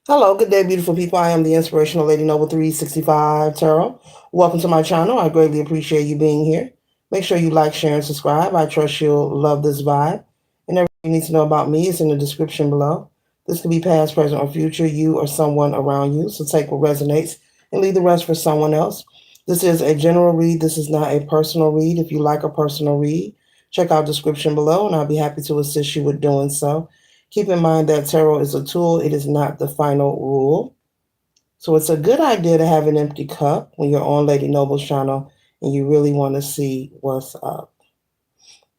Hello, good day, beautiful people. I am the Inspirational Lady Noble 365 Tarot. Welcome to my channel. I greatly appreciate you being here. Make sure you like, share, and subscribe. I trust you'll love this vibe. And everything you need to know about me is in the description below. This could be past, present, or future, you or someone around you. So take what resonates and leave the rest for someone else. This is a general read. This is not a personal read. If you like a personal read, check out description below, and I'll be happy to assist you with doing so. Keep in mind that tarot is a tool, it is not the final rule. So it's a good idea to have an empty cup when you're on Lady Noble's channel and you really want to see what's up.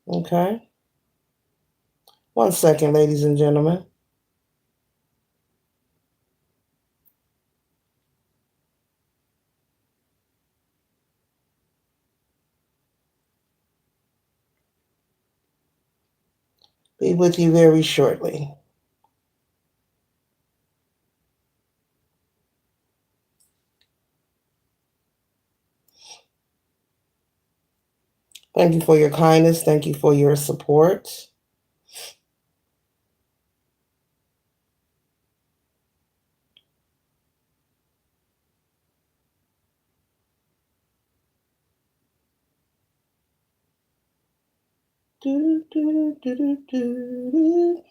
Okay? One second, ladies and gentlemen. Be with you very shortly. Thank you for your kindness. Thank you for your support. Do, do, do, do, do.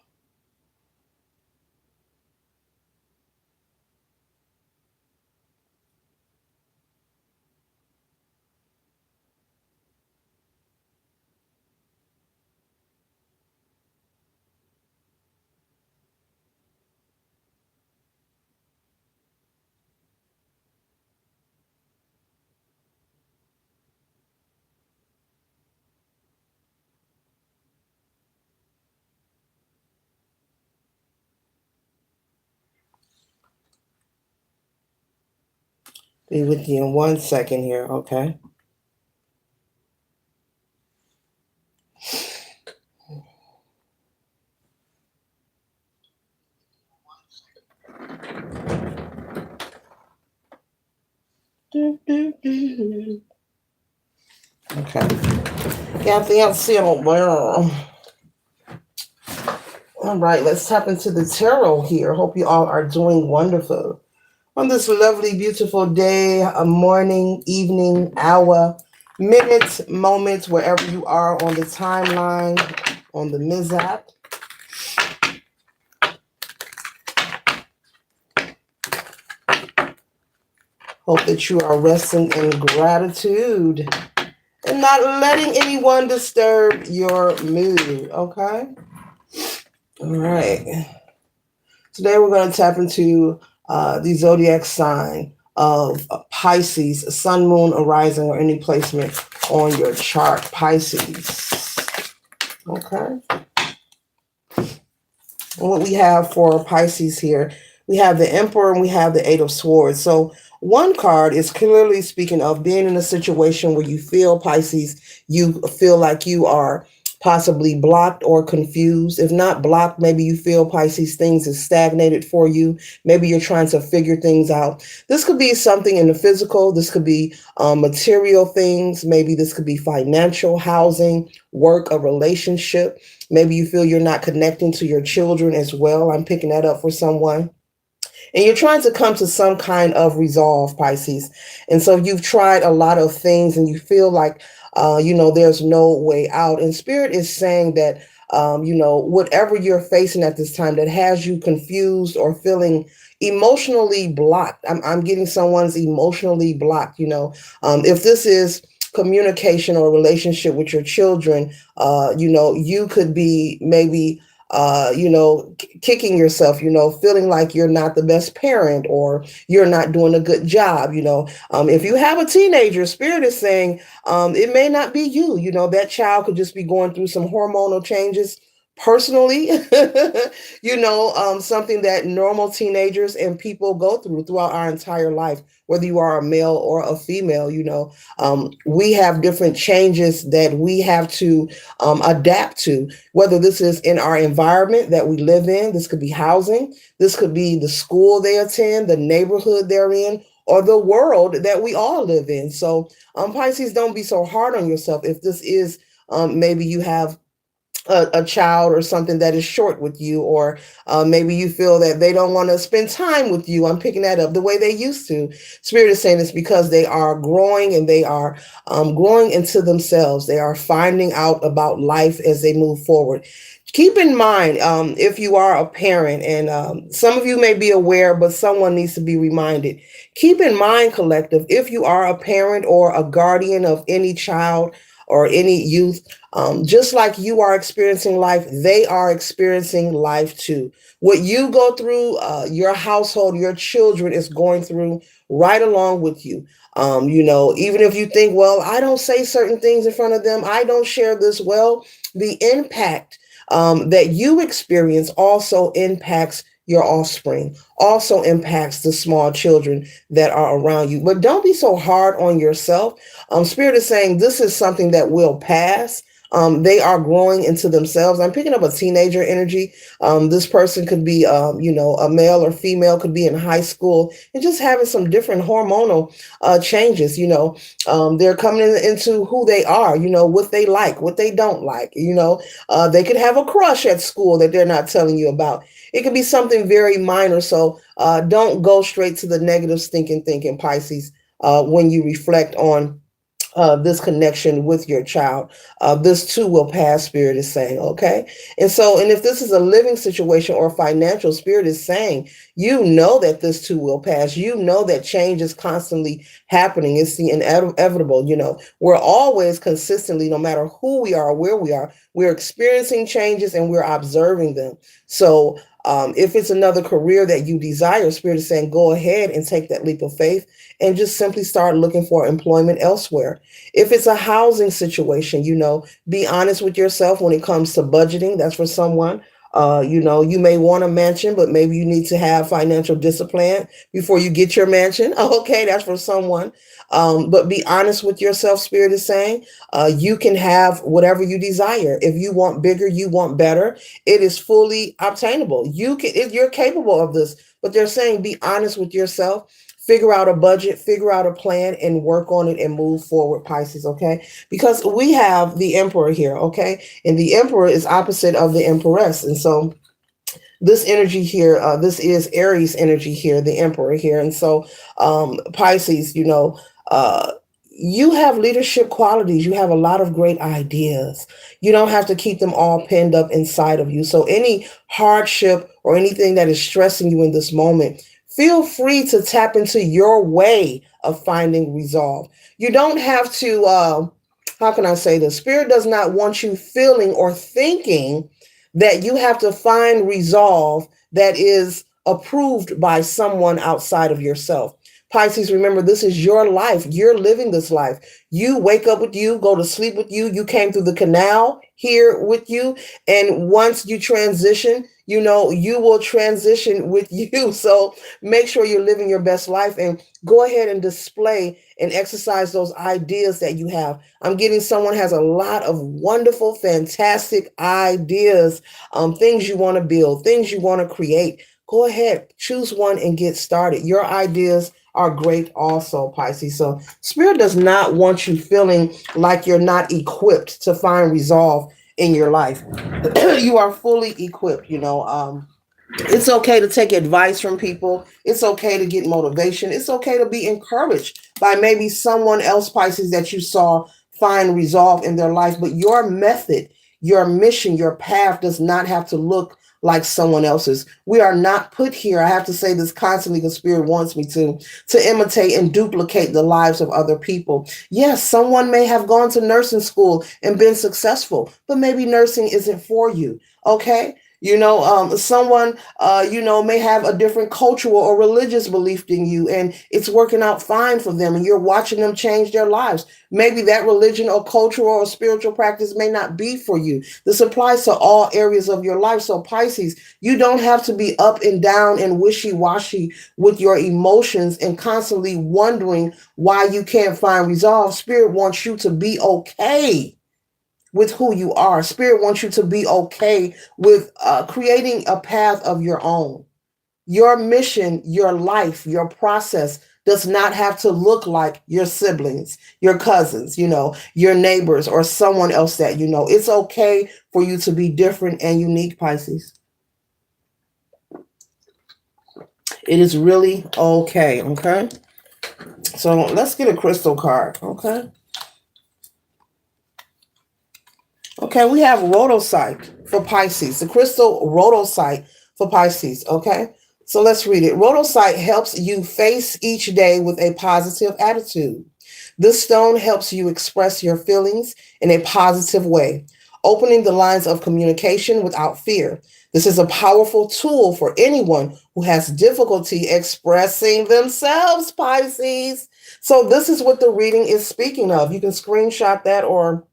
Be with you in 1 second here, okay? Do, do, do. Okay. Got the unsealed world. All right, let's tap into the tarot here. Hope you all are doing wonderful on this lovely, beautiful day, a morning, evening, hour, minute, moment, wherever you are on the timeline, on the mishap. Hope that you are resting in gratitude and not letting anyone disturb your mood, okay? All right. Today we're going to tap into the zodiac sign of Pisces, sun, moon, arising, or any placement on your chart. Pisces. Okay. And what we have for Pisces here, we have the Emperor and we have the Eight of Swords. So one card is clearly speaking of being in a situation where you feel, Pisces, you feel like you are possibly blocked or confused. If not blocked, maybe you feel, Pisces, things is stagnated for you. Maybe you're trying to figure things out. This could be something in the physical. This could be material things. Maybe this could be financial, housing, work, a relationship. Maybe you feel you're not connecting to your children as well. I'm picking that up for someone. And you're trying to come to some kind of resolve, Pisces. And so you've tried a lot of things and you feel like, there's no way out. And Spirit is saying that, whatever you're facing at this time that has you confused or feeling emotionally blocked. I'm getting someone's emotionally blocked, if this is communication or relationship with your children, you could be maybe kicking yourself, feeling like you're not the best parent or you're not doing a good job. If you have a teenager, Spirit is saying it may not be you. That child could just be going through some hormonal changes personally, something that normal teenagers and people go throughout our entire life, whether you are a male or a female. We have different changes that we have to adapt to, whether this is in our environment that we live in. This could be housing, this could be the school they attend, the neighborhood they're in, or the world that we all live in. So Pisces, don't be so hard on yourself if this is maybe you have a child or something that is short with you, or maybe you feel that they don't want to spend time with you. I'm picking that up the way they used to. Spirit is saying it's because they are growing, and they are growing into themselves. They are finding out about life as they move forward. Keep in mind, if you are a parent, and some of you may be aware, but someone needs to be reminded. Keep in mind, collective, if you are a parent or a guardian of any child or any youth, just like you are experiencing life, they are experiencing life too. What you go through, your household, your children is going through right along with you. Even if you think, well, I don't say certain things in front of them, I don't share this well, the impact that you experience also impacts your offspring, also impacts the small children that are around you. But don't be so hard on yourself. Spirit is saying this is something that will pass. They are growing into themselves. I'm picking up a teenager energy. This person could be, a male or female, could be in high school and just having some different hormonal changes. They're coming into who they are, what they like, what they don't like. They could have a crush at school that they're not telling you about. It could be something very minor. So don't go straight to the negative stinking thinking, Pisces, when you reflect on this connection with your child. This too will pass, Spirit is saying, okay? And if this is a living situation or financial, Spirit is saying, that this too will pass. That change is constantly happening. It's the inevitable. We're always consistently, no matter who we are, where we are, we're experiencing changes and we're observing them. So if it's another career that you desire, Spirit is saying, go ahead and take that leap of faith and just simply start looking for employment elsewhere. If it's a housing situation, be honest with yourself when it comes to budgeting. That's for someone. You may want a mansion, but maybe you need to have financial discipline before you get your mansion. Okay, that's for someone. But be honest with yourself, Spirit is saying. You can have whatever you desire. If you want bigger, you want better, it is fully obtainable. You're capable of this, but they're saying be honest with yourself. Figure out a budget, figure out a plan, and work on it and move forward, Pisces, okay? Because we have the Emperor here, okay? And the Emperor is opposite of the Empress. And so this energy here, this is Aries energy here, the Emperor here. And so Pisces, you have leadership qualities. You have a lot of great ideas. You don't have to keep them all pinned up inside of you. So any hardship or anything that is stressing you in this moment, feel free to tap into your way of finding resolve. You don't have to, how can I say this? Spirit does not want you feeling or thinking that you have to find resolve that is approved by someone outside of yourself. Pisces, remember, this is your life. You're living this life. You wake up with you, go to sleep with you. You came through the canal here with you. And once you transition, you will transition with you. So make sure you're living your best life and go ahead and display and exercise those ideas that you have. I'm getting someone has a lot of wonderful, fantastic ideas, things you want to build, things you want to create. Go ahead, choose one and get started. Your ideas are great also, Pisces. So Spirit does not want you feeling like you're not equipped to find resolve in your life. You are fully equipped. It's okay to take advice from people. It's okay to get motivation. It's okay to be encouraged by maybe someone else, Pisces, that you saw find resolve in their life. But your method, your mission, your path does not have to look like someone else's. We are not put here. I have to say this constantly because Spirit wants me to imitate and duplicate the lives of other people. Yes, someone may have gone to nursing school and been successful, but maybe nursing isn't for you. Okay. Someone, may have a different cultural or religious belief than you, and it's working out fine for them, and you're watching them change their lives. Maybe that religion or cultural or spiritual practice may not be for you. This applies to all areas of your life. So Pisces, you don't have to be up and down and wishy-washy with your emotions and constantly wondering why you can't find resolve. Spirit wants you to be okay with who you are. Spirit wants you to be okay with creating a path of your own. Your mission, your life, your process does not have to look like your siblings, your cousins, your neighbors, or someone else that you know. It's okay for you to be different and unique, Pisces. It is really okay. Okay. So let's get a crystal card. Okay. Okay, we have rhodocite for Pisces, the crystal rhodocite for Pisces. Okay, so let's read it. Rhodocite helps you face each day with a positive attitude. This stone helps you express your feelings in a positive way, opening the lines of communication without fear. This is a powerful tool for anyone who has difficulty expressing themselves, Pisces. So, this is what the reading is speaking of. You can screenshot that or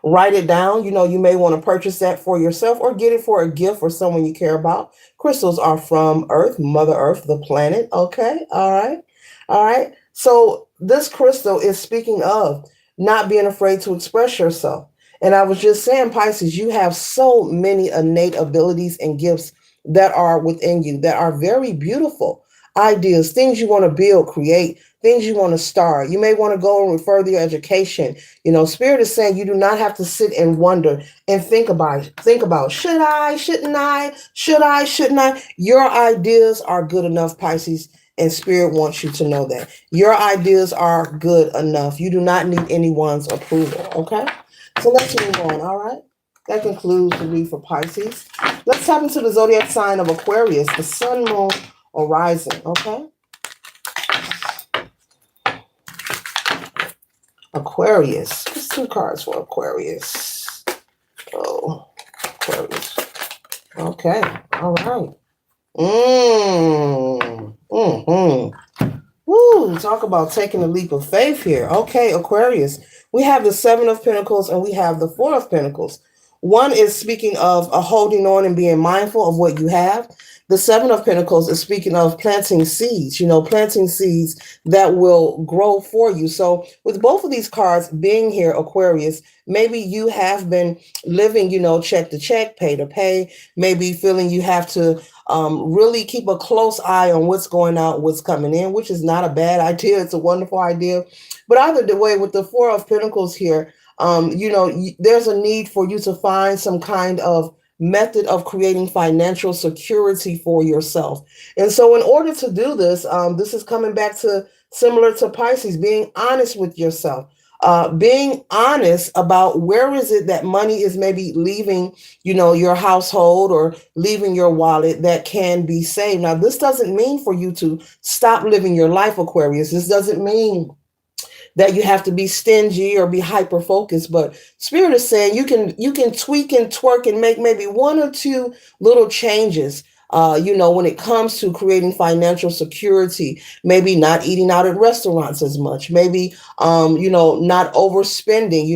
write it down. You may want to purchase that for yourself or get it for a gift for someone you care about. Crystals are from Earth, Mother Earth, the planet. Okay. All right. All right. So this crystal is speaking of not being afraid to express yourself. And I was just saying, Pisces, you have so many innate abilities and gifts that are within you that are very beautiful ideas, things you want to build, create, things you want to start. You may want to go and further your education. Spirit is saying you do not have to sit and wonder and think about should I, shouldn't I, should I, shouldn't I. Your ideas are good enough, Pisces, and Spirit wants you to know that your ideas are good enough. You do not need anyone's approval. Okay, so let's move on. All right, that concludes the read for Pisces. Let's tap into the zodiac sign of Aquarius, the Sun, Moon, or Rising. Okay. Aquarius. Just 2 cards for Aquarius. Oh, Aquarius. Okay. All right. Woo, talk about taking a leap of faith here. Okay, Aquarius. We have the 7 of Pentacles and we have the 4 of Pentacles. One is speaking of holding on and being mindful of what you have. The 7 of Pentacles is speaking of planting seeds, planting seeds that will grow for you. So with both of these cards being here, Aquarius, maybe you have been living, check to check, pay to pay, maybe feeling you have to really keep a close eye on what's going out, what's coming in, which is not a bad idea. It's a wonderful idea. But either way, with the 4 of Pentacles here, there's a need for you to find some kind of method of creating financial security for yourself. And so in order to do this, this is coming back to similar to Pisces, being honest with yourself, being honest about where is it that money is maybe leaving, your household or leaving your wallet that can be saved. Now, this doesn't mean for you to stop living your life, Aquarius. This doesn't mean that you have to be stingy or be hyper focused, but Spirit is saying you can tweak and twerk and make maybe 1 or 2 little changes. When it comes to creating financial security, maybe not eating out at restaurants as much, maybe not overspending,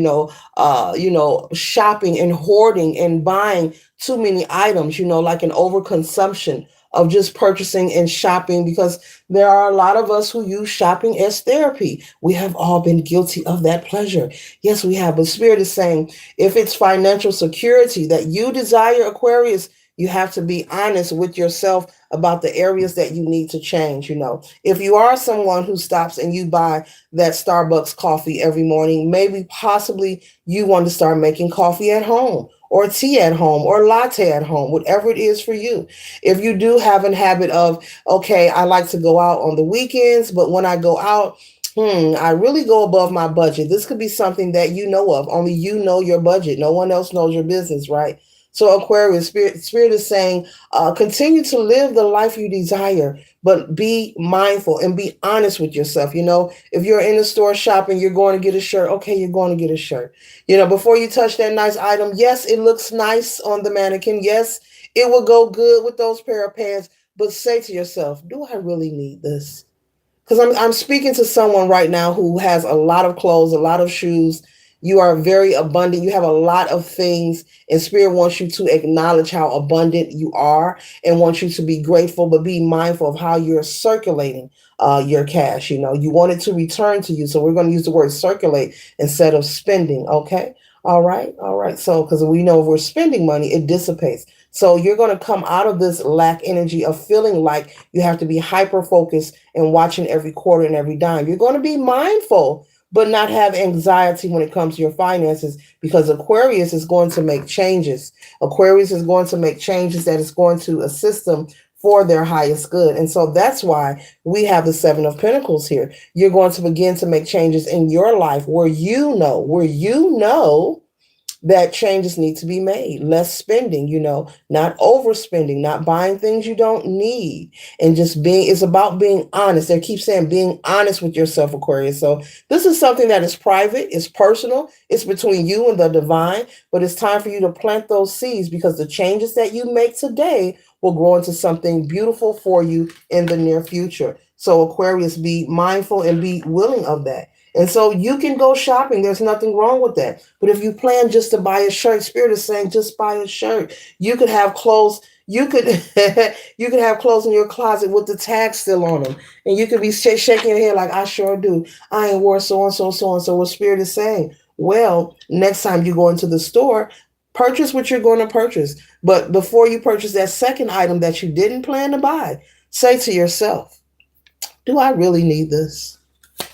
shopping and hoarding and buying too many items, like an overconsumption of just purchasing and shopping, because there are a lot of us who use shopping as therapy. We have all been guilty of that pleasure. Yes, we have. But Spirit is saying if it's financial security that you desire, Aquarius, you have to be honest with yourself about the areas that you need to change. If you are someone who stops and you buy that Starbucks coffee every morning, maybe possibly you want to start making coffee at home or tea at home or latte at home, whatever it is for you. If you do have a habit of, okay, I like to go out on the weekends, but when I go out, I really go above my budget. This could be something that you know of. Only you know your budget. No one else knows your business, right? So Aquarius, Spirit is saying, continue to live the life you desire, but be mindful and be honest with yourself. If you're in the store shopping, you're going to get a shirt. Okay, you're going to get a shirt. Before you touch that nice item, yes, it looks nice on the mannequin. Yes, it will go good with those pair of pants. But say to yourself, do I really need this? Because I'm speaking to someone right now who has a lot of clothes, a lot of shoes. You are very abundant. You have a lot of things, and Spirit wants you to acknowledge how abundant you are and wants you to be grateful, but be mindful of how you're circulating your cash. You want it to return to you. So we're going to use the word circulate instead of spending. Okay. All right. All right. So, because we know if we're spending money, it dissipates. So you're going to come out of this lack energy of feeling like you have to be hyper focused and watching every quarter and every dime. You're going to be mindful, but not have anxiety when it comes to your finances, because Aquarius is going to make changes. Aquarius is going to make changes that is going to assist them for their highest good. And so that's why we have the Seven of Pentacles here. You're going to begin to make changes in your life where you know that changes need to be made. Less spending, not overspending, not buying things you don't need, and just it's about being honest. They keep saying being honest with yourself, Aquarius. So this is something that is private, it's personal, it's between you and the divine, but it's time for you to plant those seeds, because the changes that you make today will grow into something beautiful for you in the near future. So Aquarius, be mindful and be willing of that. And so you can go shopping. There's nothing wrong with that. But if you plan just to buy a shirt, Spirit is saying just buy a shirt. You could have clothes. You could you could have clothes in your closet with the tag still on them, and you could be shaking your head like, I sure do. I ain't wore so and so, so and so. What Spirit is saying? Well, next time you go into the store, purchase what you're going to purchase. But before you purchase that second item that you didn't plan to buy, say to yourself, do I really need this?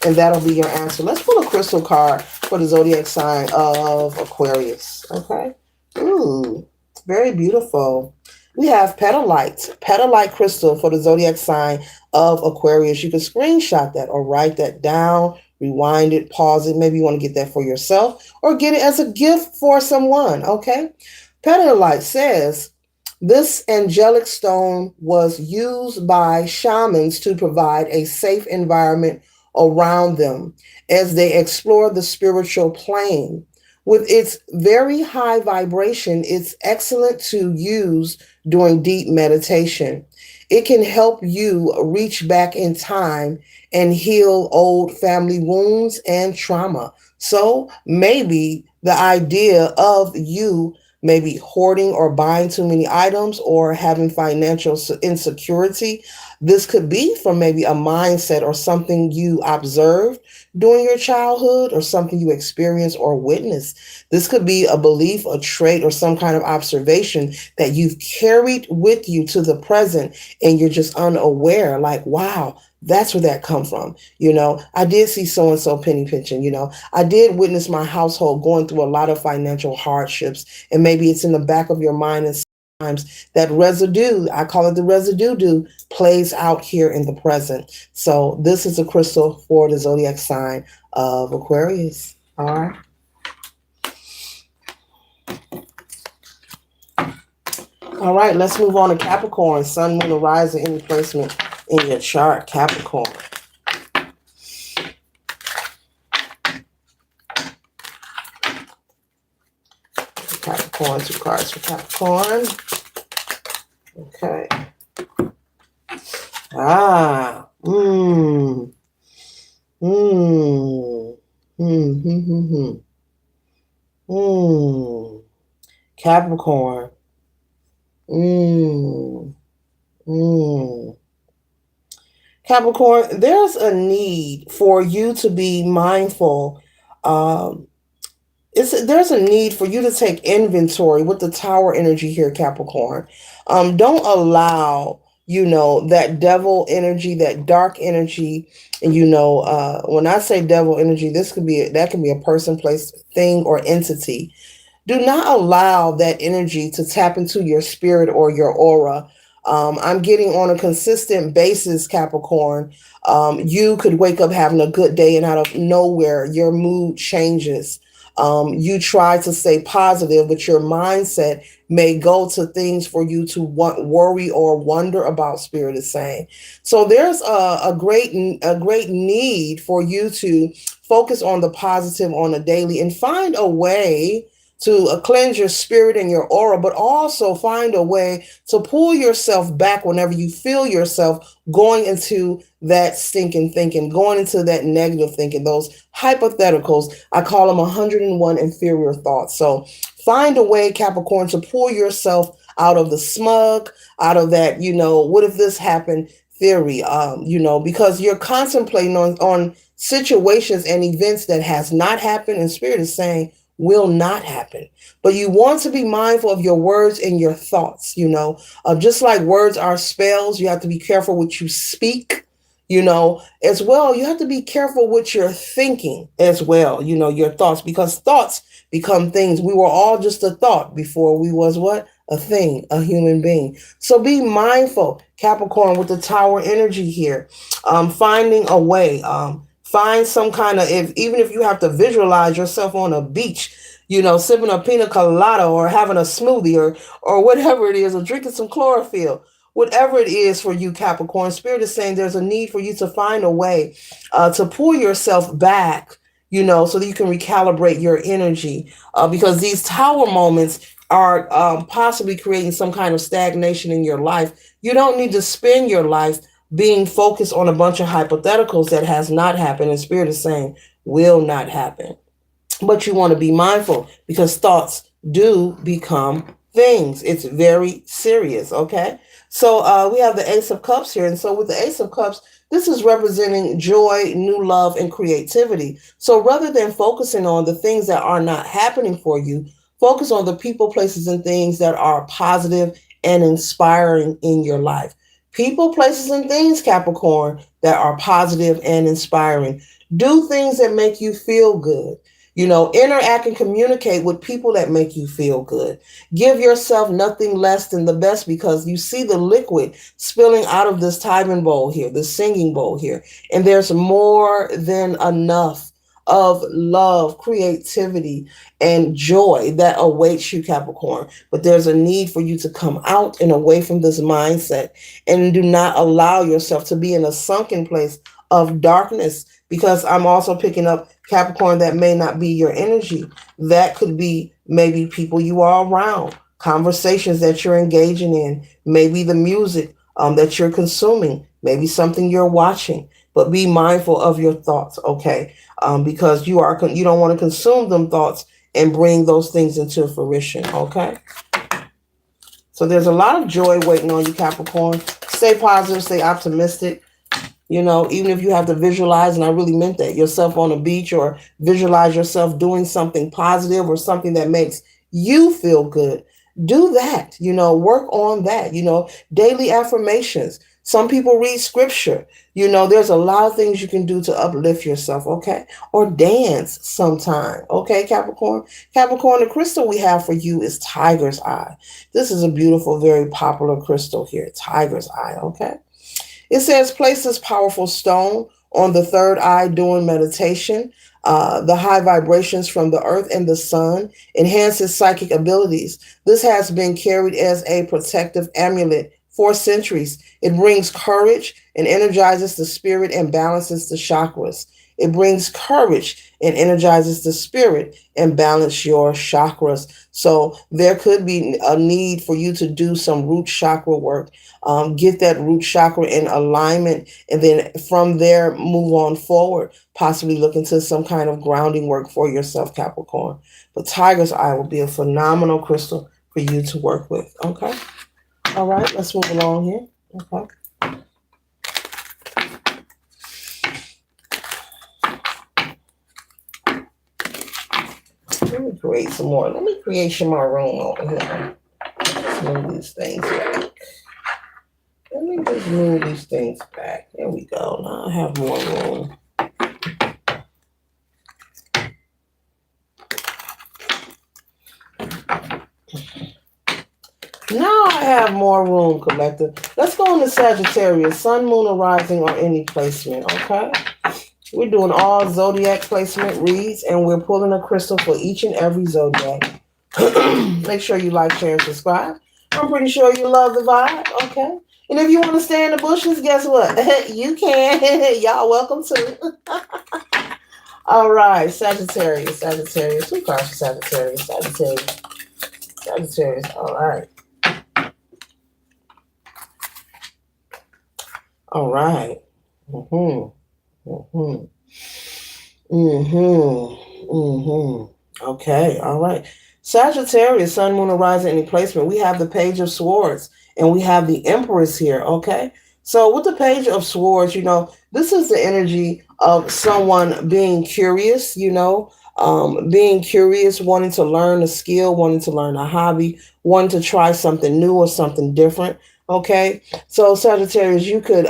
And that'll be your answer. Let's pull a crystal card for the zodiac sign of Aquarius. Okay. Ooh, very beautiful. We have petalite crystal for the zodiac sign of Aquarius. You can screenshot that or write that down, rewind it, pause it. Maybe you want to get that for yourself or get it as a gift for someone. Okay. Petalite says, this angelic stone was used by shamans to provide a safe environment around them as they explore the spiritual plane. With its very high vibration, it's excellent to use during deep meditation. It can help you reach back in time and heal old family wounds and trauma. So maybe the idea of you maybe hoarding or buying too many items or having financial insecurity, this could be from maybe a mindset or something you observed during your childhood or something you experienced or witnessed. This could be a belief, a trait, or some kind of observation that you've carried with you to the present, and you're just unaware, like, wow, that's where that come from. I did see so and so penny pinching. I did witness my household going through a lot of financial hardships, and maybe it's in the back of your mind, and sometimes that residue, I call it the residue, plays out here in the present. So this is a crystal for the zodiac sign of Aquarius. All right. All right, let's move on to Capricorn. Sun, moon, or rising, any placement in your chart, Capricorn. Capricorn, 2 cards for Capricorn. Okay. Capricorn. Capricorn, there's a need for you to be mindful. There's a need for you to take inventory with the Tower energy here, Capricorn. Don't allow, that devil energy, that dark energy. And when I say devil energy, that can be a person, place, thing, or entity. Do not allow that energy to tap into your spirit or your aura. I'm getting on a consistent basis, Capricorn. You could wake up having a good day, and out of nowhere, your mood changes. You try to stay positive, but your mindset may go to things for you to worry or wonder about, Spirit is saying. So there's a great need for you to focus on the positive on a daily, and find a way to cleanse your spirit and your aura, but also find a way to pull yourself back whenever you feel yourself going into that stinking thinking, going into that negative thinking, those hypotheticals. I call them 101 inferior thoughts. So find a way, Capricorn, to pull yourself out of the smug, out of that, what if this happened theory, because you're contemplating on situations and events that has not happened, and Spirit is saying, will not happen. But you want to be mindful of your words and your thoughts, just like words are spells, you have to be careful what you speak, as well. You have to be careful with your thinking as well, your thoughts, because thoughts become things. We were all just a thought before we was what? A thing, a human being. So be mindful, Capricorn, with the tower energy here. Finding a way. Find some kind of, even if you have to visualize yourself on a beach, sipping a pina colada or having a smoothie or whatever it is, or drinking some chlorophyll. Whatever it is for you, Capricorn, Spirit is saying there's a need for you to find a way to pull yourself back, so that you can recalibrate your energy. Because these tower moments are possibly creating some kind of stagnation in your life. You don't need to spend your life being focused on a bunch of hypotheticals that has not happened, and Spirit is saying will not happen. But you want to be mindful, because thoughts do become things. It's very serious, okay? So we have the Ace of Cups here. And so with the Ace of Cups, this is representing joy, new love, and creativity. So rather than focusing on the things that are not happening for you, focus on the people, places, and things that are positive and inspiring in your life. People, places, and things, Capricorn, that are positive and inspiring. Do things that make you feel good. Interact and communicate with people that make you feel good. Give yourself nothing less than the best, because you see the liquid spilling out of this Tyven bowl here, the singing bowl here. And there's more than enough of love, creativity, and joy that awaits you, Capricorn. But there's a need for you to come out and away from this mindset, and do not allow yourself to be in a sunken place of darkness, because I'm also picking up, Capricorn, that may not be your energy. That could be maybe people you are around, conversations that you're engaging in, maybe the music that you're consuming, maybe something you're watching. But be mindful of your thoughts, okay? Because you don't want to consume them thoughts and bring those things into fruition, okay? So there's a lot of joy waiting on you, Capricorn. Stay positive, stay optimistic. Even if you have to visualize, and I really meant that, yourself on a beach, or visualize yourself doing something positive or something that makes you feel good, do that. Work on that. Daily affirmations. Some people read scripture. There's a lot of things you can do to uplift yourself, okay? Or dance sometime, okay, Capricorn? Capricorn, the crystal we have for you is Tiger's Eye. This is a beautiful, very popular crystal here, Tiger's Eye, okay? It says, place this powerful stone on the third eye during meditation. The high vibrations from the earth and the sun enhances psychic abilities. This has been carried as a protective amulet for centuries. It brings courage and energizes the spirit and balances the chakras. It brings courage and energizes the spirit and balance your chakras. So there could be a need for you to do some root chakra work. Get that root chakra in alignment, and then from there, move on forward. Possibly look into some kind of grounding work for yourself, Capricorn. But Tiger's Eye will be a phenomenal crystal for you to work with, okay? All right, let's move along here, okay? Let me create some more. Let me create some more room over here. Let's move these things back. Let me just move these things back. There we go. Now I have more room. Now I have more room, collective. Let's go into Sagittarius, Sun, Moon, or Rising, or any placement, okay? We're doing all zodiac placement reads, and we're pulling a crystal for each and every zodiac. Make sure you like, share, and subscribe. I'm pretty sure you love the vibe, okay? And if you want to stay in the bushes, guess what? You can. Y'all welcome to. All right, Sagittarius. Who cards for Sagittarius? Sagittarius. All right. All right. Okay, all right. Sagittarius, Sun, Moon, or Rising, any placement. We have the Page of Swords, and we have the Empress here, okay? So with the Page of Swords, this is the energy of someone being curious, being curious, wanting to learn a skill, wanting to learn a hobby, wanting to try something new or something different. Okay, so Sagittarius, you could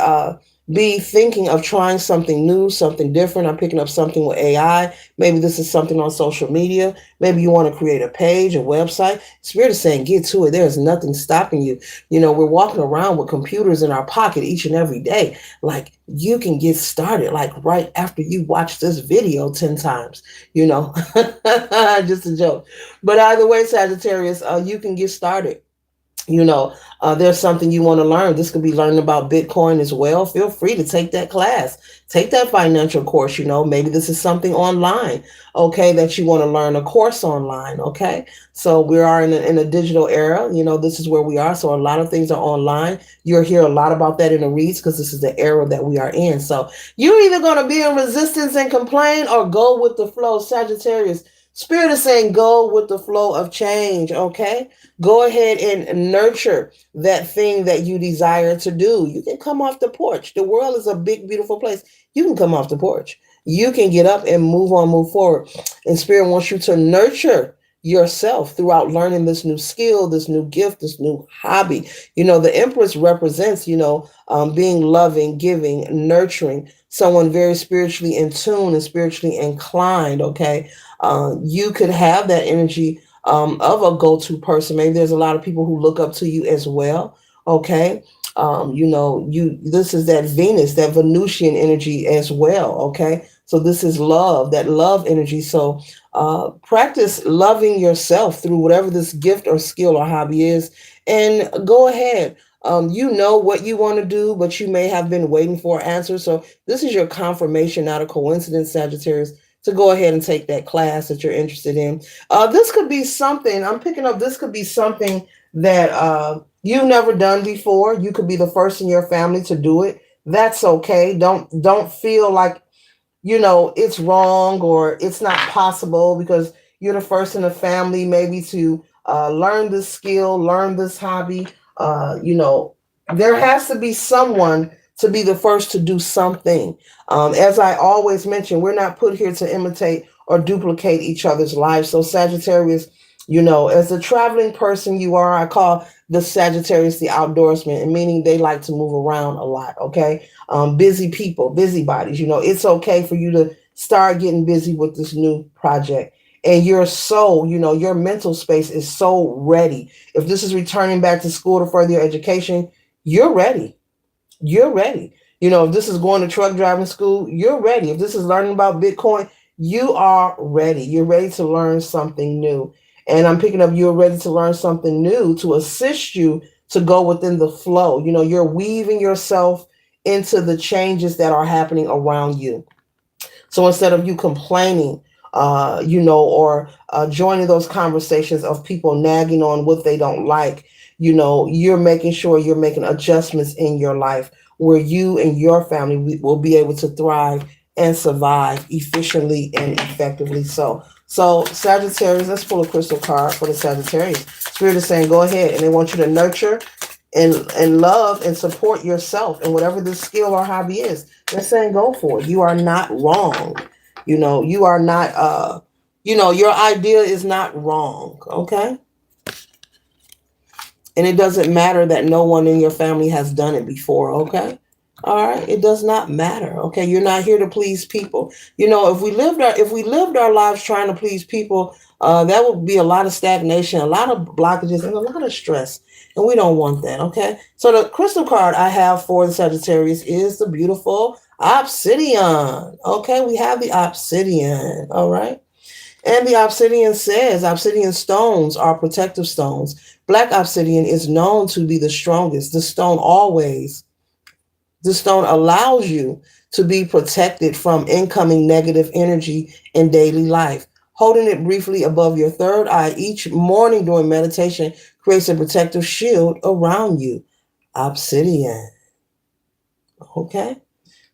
be thinking of trying something new, something different. I'm picking up something with AI. Maybe this is something on social media. Maybe you want to create a page, a website. Spirit is saying, get to it. There's nothing stopping you. You know, we're walking around with computers in our pocket each and every day. Like, you can get started, like right after you watch this video 10 times, you know, just a joke. But either way, Sagittarius, you can get started. You know, there's something you want to learn. This could be learning about Bitcoin as well. Feel free to take that class, take that financial course. You know, maybe this is something online, okay, that you want to learn a course online, okay. So we are in a digital era. You know, this is where we are. So a lot of things are online. You'll hear a lot about that in the reads because this is the era that we are in. So you're either going to be in resistance and complain or go with the flow, Sagittarius. Spirit is saying go with the flow of change, okay? Go ahead and nurture that thing that you desire to do. You can come off the porch. The world is a big, beautiful place. You can come off the porch. You can get up and move on, move forward. And Spirit wants you to nurture yourself throughout learning this new skill, this new gift, this new hobby. You know, the Empress represents, you know, being loving, giving, nurturing, someone very spiritually in tune and spiritually inclined, okay? You could have that energy of a go-to person. Maybe there's a lot of people who look up to you as well. Okay. You know, this is that Venus, that Venusian energy as well. Okay. So this is love, that love energy. So practice loving yourself through whatever this gift or skill or hobby is. And go ahead. You know what you want to do, but you may have been waiting for an answer. So this is your confirmation, not a coincidence, Sagittarius, to go ahead and take that class that you're interested in. This could be something I'm picking up. This could be something that you've never done before. You could be the first in your family to do it. That's okay. Don't feel like, you know, it's wrong or it's not possible because you're the first in the family maybe to learn this skill, learn this hobby. You know, there has to be someone to be the first to do something. As I always mention, we're not put here to imitate or duplicate each other's lives. So Sagittarius, you know, as a traveling person you are, I call the Sagittarius the outdoorsman, and meaning they like to move around a lot, okay? Busy people, busybodies, you know, it's okay for you to start getting busy with this new project. And your soul, you know, your mental space is so ready. If this is returning back to school to further your education, you're ready. You're ready. You know, if this is going to truck driving school, you're ready. If this is learning about Bitcoin, you are ready. You're ready to learn something new. And I'm picking up you're ready to learn something new to assist you to go within the flow. You know, you're weaving yourself into the changes that are happening around you. So instead of you complaining, you know, or joining those conversations of people nagging on what they don't like, you know, you're making sure you're making adjustments in your life where you and your family will be able to thrive and survive efficiently and effectively. So Sagittarius, let's pull a crystal card for the Sagittarius. Spirit is saying, go ahead, and they want you to nurture and love and support yourself and whatever this skill or hobby is. They're saying go for it. You are not wrong. You know, you are not you know, your idea is not wrong, okay? And it doesn't matter that no one in your family has done it before, okay? All right, it does not matter. Okay, you're not here to please people. You know, if we lived our lives trying to please people, that would be a lot of stagnation, a lot of blockages, and a lot of stress. And we don't want that. Okay. So the crystal card I have for the Sagittarius is the beautiful obsidian. Okay, we have the obsidian. All right. And the obsidian says obsidian stones are protective stones. Black obsidian is known to be the strongest. The stone allows you to be protected from incoming negative energy in daily life. Holding it briefly above your third eye each morning during meditation creates a protective shield around you. Obsidian. Okay?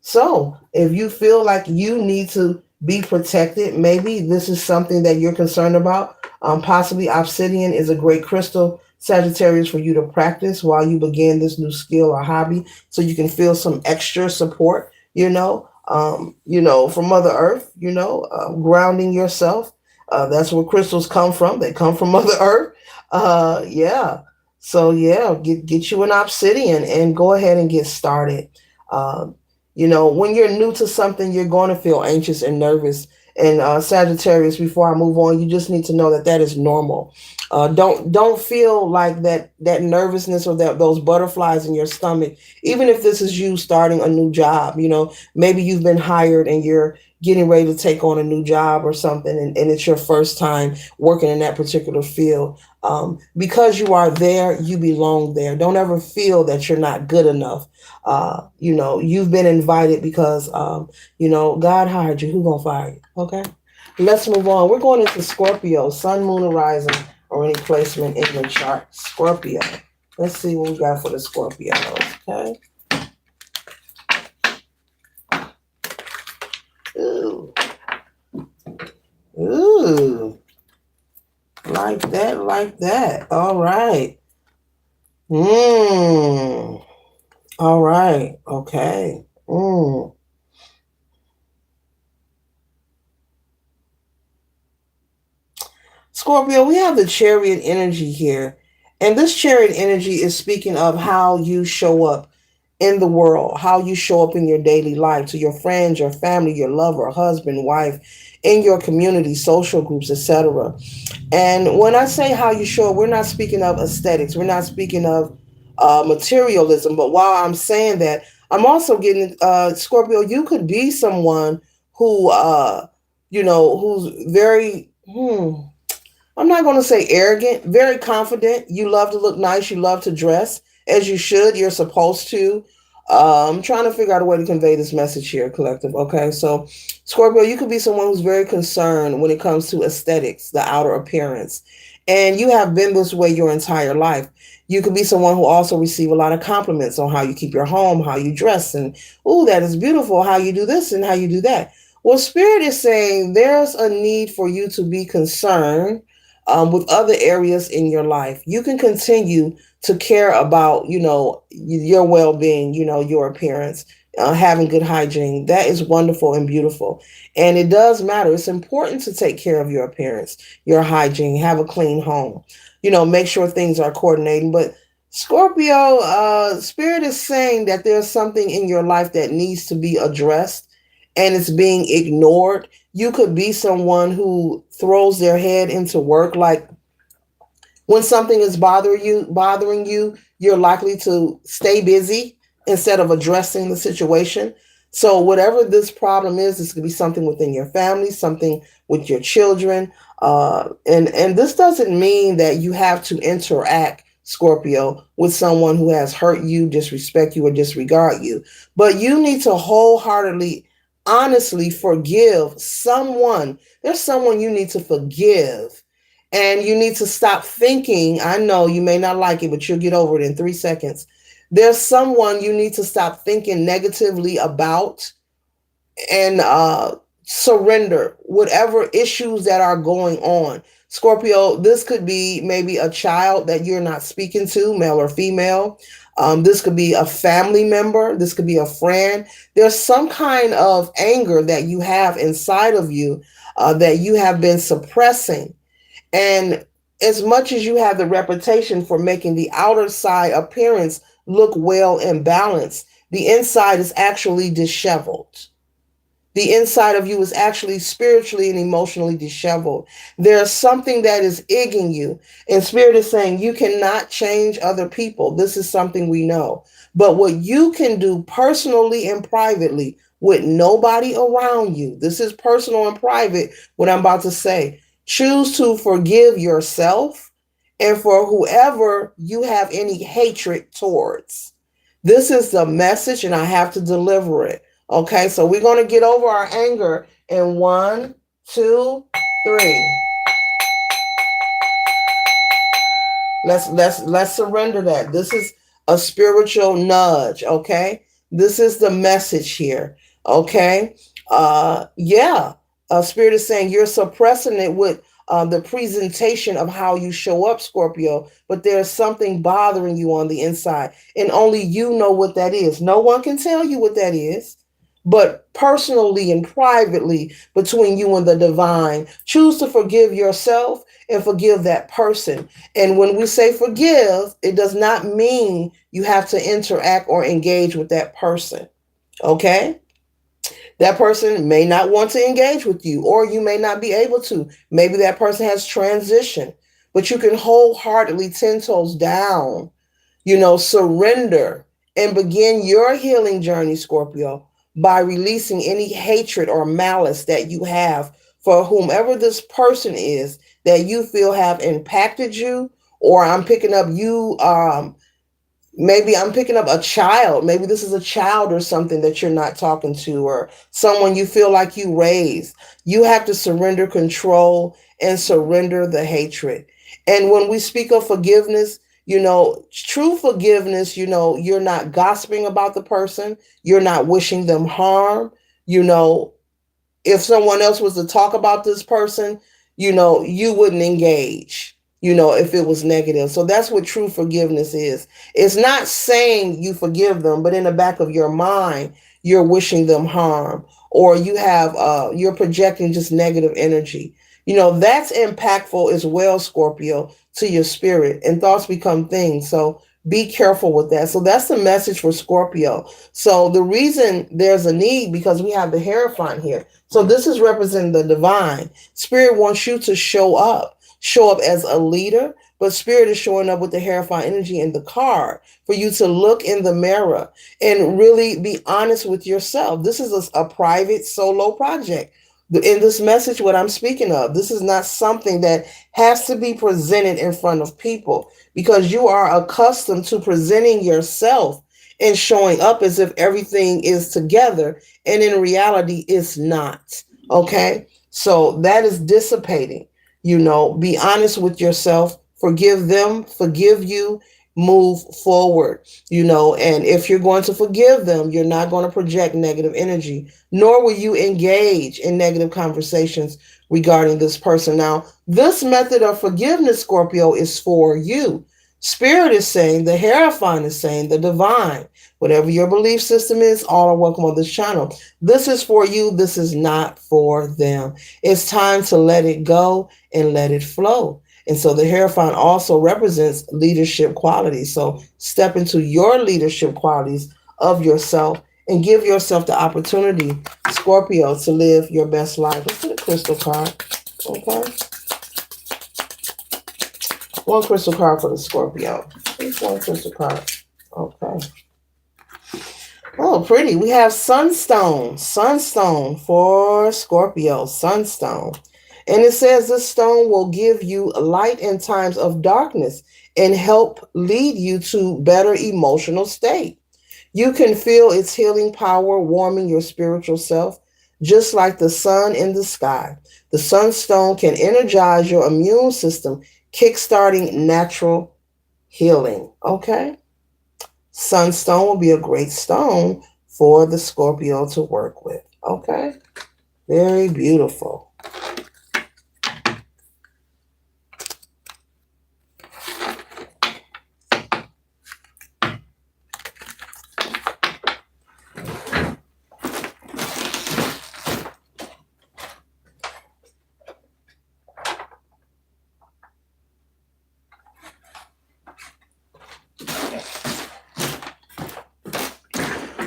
So, if you feel like you need to be protected, maybe this is something that you're concerned about. Possibly obsidian is a great crystal, Sagittarius, for you to practice while you begin this new skill or hobby so you can feel some extra support, you know. from Mother Earth, grounding yourself. That's where crystals come from. They come from Mother Earth. Yeah. So yeah, get you an obsidian and go ahead and get started. Um, when you're new to something, you're going to feel anxious and nervous. And Sagittarius, before I move on, you just need to know that that is normal. Don't feel like that nervousness or that those butterflies in your stomach. Even if this is you starting a new job, maybe you've been hired and you're getting ready to take on a new job or something, and it's your first time working in that particular field. Because you are there, you belong there. Don't ever feel that you're not good enough. You've been invited because God hired you. Who gonna fire you? Okay. Let's move on. We're going into Scorpio, Sun, Moon, and Rising, or any placement in your chart. Scorpio. Let's see what we got for the Scorpio. Okay. Ooh. Ooh. Like that, like that. All right. All right. Okay. Scorpio, we have the chariot energy here. And this chariot energy is speaking of how you show up in the world, how you show up in your daily life to your friends, your family, your lover, husband, wife, in your community, social groups, etc. And when I say how you show up, we're not speaking of aesthetics. We're not speaking of materialism. But while I'm saying that, I'm also getting Scorpio. You could be someone who, who's very. I'm not going to say arrogant, very confident. You love to look nice. You love to dress as you should. You're supposed to. I'm trying to figure out a way to convey this message here, collective. Okay. So, Scorpio, you could be someone who's very concerned when it comes to aesthetics, the outer appearance. And you have been this way your entire life. You could be someone who also receive a lot of compliments on how you keep your home, how you dress, and, oh, that is beautiful, how you do this and how you do that. Well, Spirit is saying there's a need for you to be concerned with other areas in your life. You can continue to care about, your well-being, your appearance, having good hygiene. That is wonderful and beautiful. And it does matter. It's important to take care of your appearance, your hygiene, have a clean home, make sure things are coordinating. But Scorpio, Spirit is saying that there's something in your life that needs to be addressed and it's being ignored. You could be someone who throws their head into work. Like when something is bothering you, you're likely to stay busy instead of addressing the situation. So whatever this problem is, this could be something within your family, something with your children. And this doesn't mean that you have to interact, Scorpio, with someone who has hurt you, disrespect you, or disregard you. But you need to wholeheartedly, honestly forgive someone. There's someone you need to forgive. And you need to stop thinking. I know you may not like it, but you'll get over it in 3 seconds. There's someone you need to stop thinking negatively about and surrender whatever issues that are going on. Scorpio, this could be maybe a child that you're not speaking to, male or female. This could be a family member. This could be a friend. There's some kind of anger that you have inside of you that you have been suppressing. And as much as you have the reputation for making the outer side appearance look well and balanced, the inside is actually disheveled. The inside of you is actually spiritually and emotionally disheveled. There's something that is igging you. And Spirit is saying you cannot change other people. This is something we know. But what you can do personally and privately with nobody around you, this is personal and private, what I'm about to say. Choose to forgive yourself and for whoever you have any hatred towards. This is the message, and I have to deliver it. Okay, so we're going to get over our anger in 1, 2, 3. Let's surrender that. This is a spiritual nudge. Okay, this is the message here. Okay, yeah. Spirit is saying you're suppressing it with the presentation of how you show up, Scorpio, but there's something bothering you on the inside, and only you know what that is. No one can tell you what that is. but personally and privately between you and the divine. Choose to forgive yourself and forgive that person. And when we say forgive, it does not mean you have to interact or engage with that person. Okay? That person may not want to engage with you, or you may not be able to. Maybe that person has transitioned, but you can wholeheartedly, 10 toes down, surrender and begin your healing journey, Scorpio, by releasing any hatred or malice that you have for whomever this person is that you feel have impacted you. Or I'm picking up you, maybe I'm picking up a child. Maybe this is a child or something that you're not talking to, or someone you feel like you raised. You have to surrender control and surrender the hatred. And when we speak of forgiveness, true forgiveness, you're not gossiping about the person, you're not wishing them harm. You know, if someone else was to talk about this person, you wouldn't engage, if it was negative. So that's what true forgiveness is. It's not saying you forgive them, but in the back of your mind, you're wishing them harm, or you're projecting just negative energy. That's impactful as well, Scorpio, to your spirit, and thoughts become things. So be careful with that. So that's the message for Scorpio. So the reason there's a need, because we have the Hierophant here. So this is representing the divine. Spirit wants you to show up as a leader, but Spirit is showing up with the Hierophant energy in the card for you to look in the mirror and really be honest with yourself. This is a private solo project. In this message, what I'm speaking of, this is not something that has to be presented in front of people, because you are accustomed to presenting yourself and showing up as if everything is together, and in reality it's not. Okay, so that is dissipating. Be honest with yourself, forgive them, forgive you, move forward. And if you're going to forgive them, you're not going to project negative energy, nor will you engage in negative conversations regarding this person. Now, this method of forgiveness, Scorpio, is for you. Spirit is saying, the Hierophant is saying, the divine, whatever your belief system is, all are welcome on this channel. This is for you. This is not for them. It's time to let it go and let it flow. And so the Hierophant also represents leadership qualities. So step into your leadership qualities of yourself and give yourself the opportunity, Scorpio, to live your best life. Let's get a crystal card. Okay. One crystal card for the Scorpio. Just one crystal card. Okay. Oh, pretty. We have Sunstone. Sunstone for Scorpio. Sunstone. And it says this stone will give you light in times of darkness and help lead you to better emotional state. You can feel its healing power warming your spiritual self, just like the sun in the sky. The sunstone can energize your immune system, kickstarting natural healing. Okay? Sunstone will be a great stone for the Scorpio to work with. Okay? Very beautiful.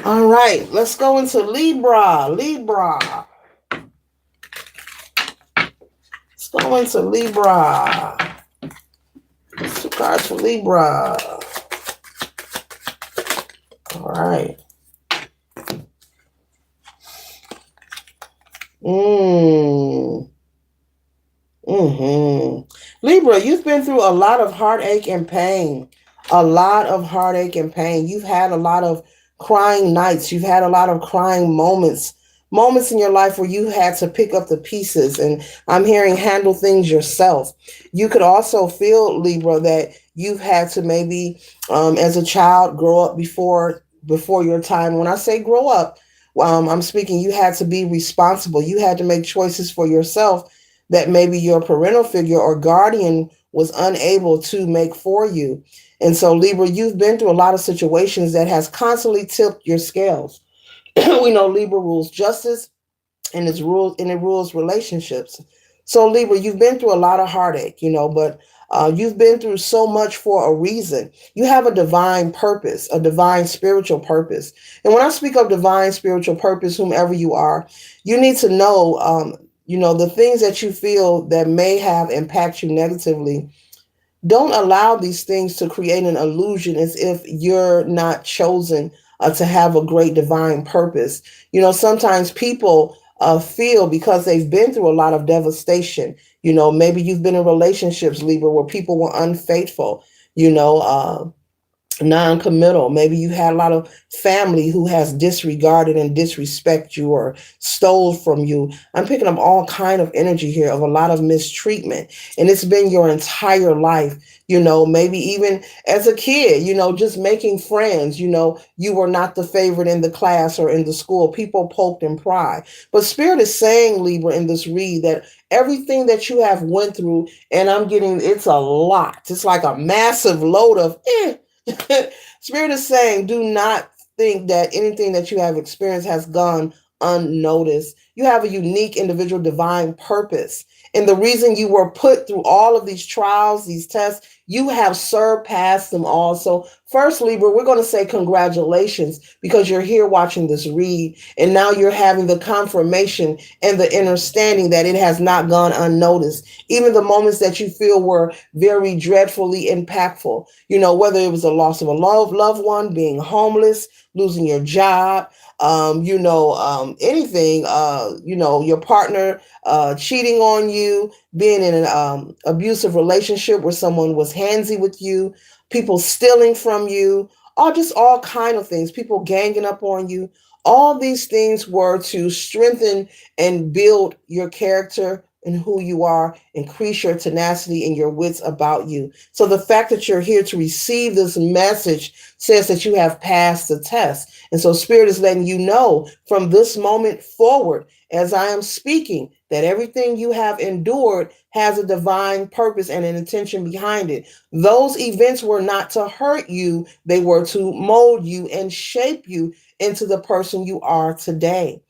All right, let's go into Libra. Libra. Let's go into Libra. Let's 2 cards for Libra. All right. Libra, you've been through a lot of heartache and pain. A lot of heartache and pain. You've had a lot of crying nights. You've had a lot of crying moments. Moments in your life where you had to pick up the pieces, and I'm hearing handle things yourself. You could also feel, Libra, that you've had to maybe, as a child, grow up before your time. When I say grow up, I'm speaking, you had to be responsible. You had to make choices for yourself that maybe your parental figure or guardian was unable to make for you. And so, Libra, you've been through a lot of situations that has constantly tipped your scales. We know Libra rules justice, and it rules relationships. So Libra, you've been through a lot of heartache, but you've been through so much for a reason. You have a divine purpose, a divine spiritual purpose. And when I speak of divine spiritual purpose, whomever you are, you need to know, the things that you feel that may have impact you negatively. Don't allow these things to create an illusion as if you're not chosen to have a great divine purpose. Sometimes people feel, because they've been through a lot of devastation. Maybe you've been in relationships, Libra, where people were unfaithful, non-committal. Maybe you had a lot of family who has disregarded and disrespect you or stole from you. I'm picking up all kind of energy here of a lot of mistreatment, and it's been your entire life. Maybe even as a kid, just making friends. You were not the favorite in the class or in the school. People poked and pry. But Spirit is saying, Libra, in this read, that everything that you have went through, and I'm getting, it's a lot. It's like a massive load of Spirit is saying, do not think that anything that you have experienced has gone unnoticed. You have a unique individual divine purpose. And the reason you were put through all of these trials, these tests, you have surpassed them all. So, first, Libra, we're going to say congratulations, because you're here watching this read. And now you're having the confirmation and the understanding that it has not gone unnoticed. Even the moments that you feel were very dreadfully impactful, whether it was the loss of a loved one, being homeless, losing your job, anything, your partner cheating on you, being in an abusive relationship where someone was handsy with you, people stealing from you, all kind of things, people ganging up on you. All these things were to strengthen and build your character and who you are, increase your tenacity and your wits about you. So the fact that you're here to receive this message says that you have passed the test. And so Spirit is letting you know from this moment forward, as I am speaking, that everything you have endured has a divine purpose and an intention behind it. Those events were not to hurt you. They were to mold you and shape you into the person you are today.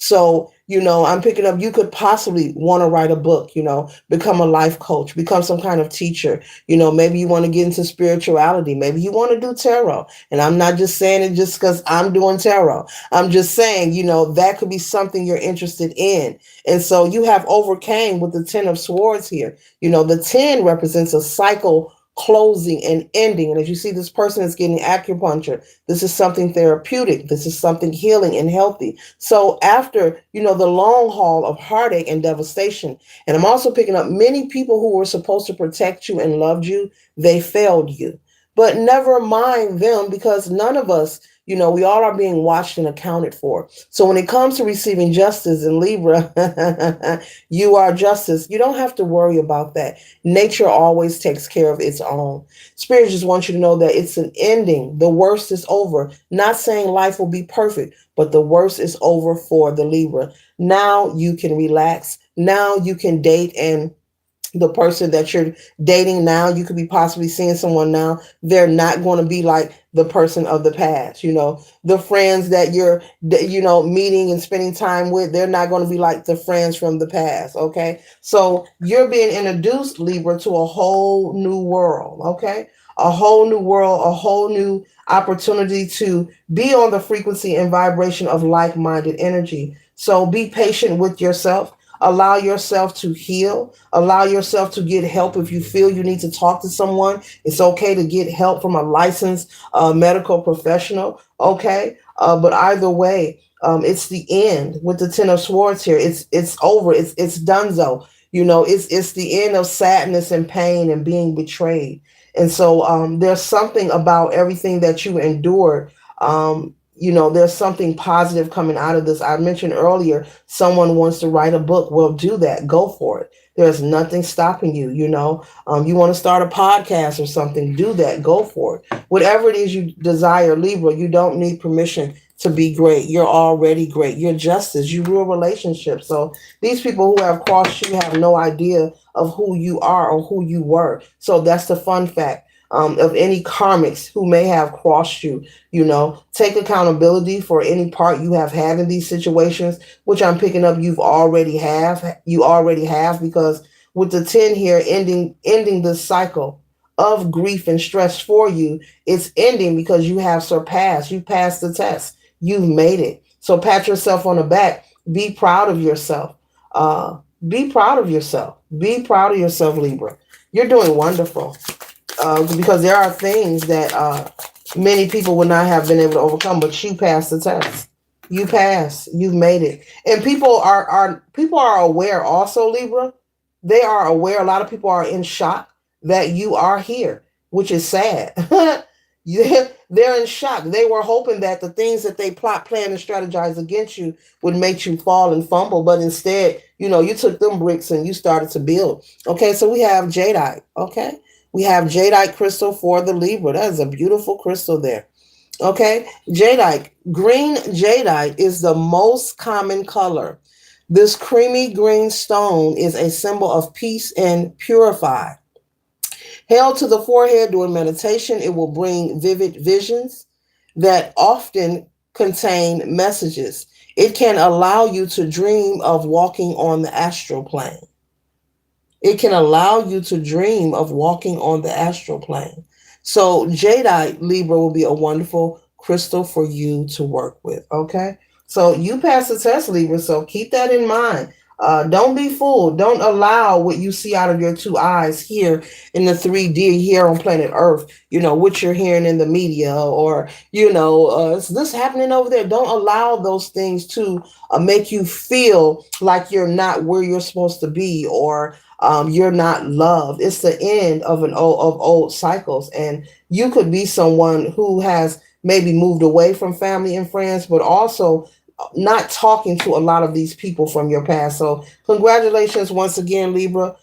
So, I'm picking up, you could possibly want to write a book, become a life coach, become some kind of teacher. Maybe you want to get into spirituality. Maybe you want to do tarot. And I'm not just saying it just because I'm doing tarot. I'm just saying, that could be something you're interested in. And so you have overcame with the 10 of Swords here. The 10 represents a cycle closing and ending. And as you see, this person is getting acupuncture. This is something therapeutic. This is something healing and healthy. So after, the long haul of heartache and devastation, and I'm also picking up many people who were supposed to protect you and loved you, they failed you. But never mind them, because none of us, we all are being watched and accounted for. So when it comes to receiving justice in Libra, you are justice. You don't have to worry about that. Nature always takes care of its own. Spirit just wants you to know that it's an ending. The worst is over. Not saying life will be perfect, but the worst is over for the Libra. Now you can relax. Now you can date, and the person that you're dating now, you could be possibly seeing someone now, they're not going to be like the person of the past. The friends that you're, meeting and spending time with, they're not going to be like the friends from the past. Okay. So you're being introduced, Libra, to a whole new world. Okay. A whole new world, a whole new opportunity to be on the frequency and vibration of like-minded energy. So be patient with yourself. Allow yourself to heal. Allow yourself to get help if you feel you need to talk to someone. It's okay to get help from a licensed medical professional. Okay, but either way, it's the end with the 10 of Swords here. It's over. It's donezo. It's the end of sadness and pain and being betrayed. And so there's something about everything that you endured. There's something positive coming out of this. I mentioned earlier, someone wants to write a book. Well, do that. Go for it. There's nothing stopping you. You want to start a podcast or something, do that. Go for it. Whatever it is you desire, Libra, you don't need permission to be great. You're already great. You're justice. You rule relationships. So these people who have crossed you have no idea of who you are or who you were. So that's the fun fact. of any karmics who may have crossed you. Take accountability for any part you have had in these situations, which I'm picking up you already have, because with the 10 here, ending this cycle of grief and stress for you, it's ending because you passed the test, you've made it. So pat yourself on the back. Be proud of yourself. uh be proud of yourself. Be proud of yourself, Libra. You're doing wonderful, because there are things that many people would not have been able to overcome, but you passed the test. You passed. You've made it, and people are aware. Also, Libra, they are aware. A lot of people are in shock that you are here, which is sad. They're in shock. They were hoping that the things that they plot, plan, and strategize against you would make you fall and fumble, but instead, you took them bricks and you started to build. Okay, so we have jadeite. Okay, we have jadeite crystal for the Libra. That is a beautiful crystal there. Okay, jadeite, green jadeite is the most common color. This creamy green stone is a symbol of peace and purify. Held to the forehead during meditation, it will bring vivid visions that often contain messages. It can allow you to dream of walking on the astral plane. It can allow you to dream of walking on the astral plane. So, jadeite, Libra, will be a wonderful crystal for you to work with. Okay. So, you pass the test, Libra. So, keep that in mind. Don't be fooled. Don't allow what you see out of your two eyes here in the 3D here on planet Earth, what you're hearing in the media, or, is this happening over there? Don't allow those things to make you feel like you're not where you're supposed to be, or you're not loved. It's the end of old cycles, and you could be someone who has maybe moved away from family and friends, but also not talking to a lot of these people from your past. So congratulations once again, Libra.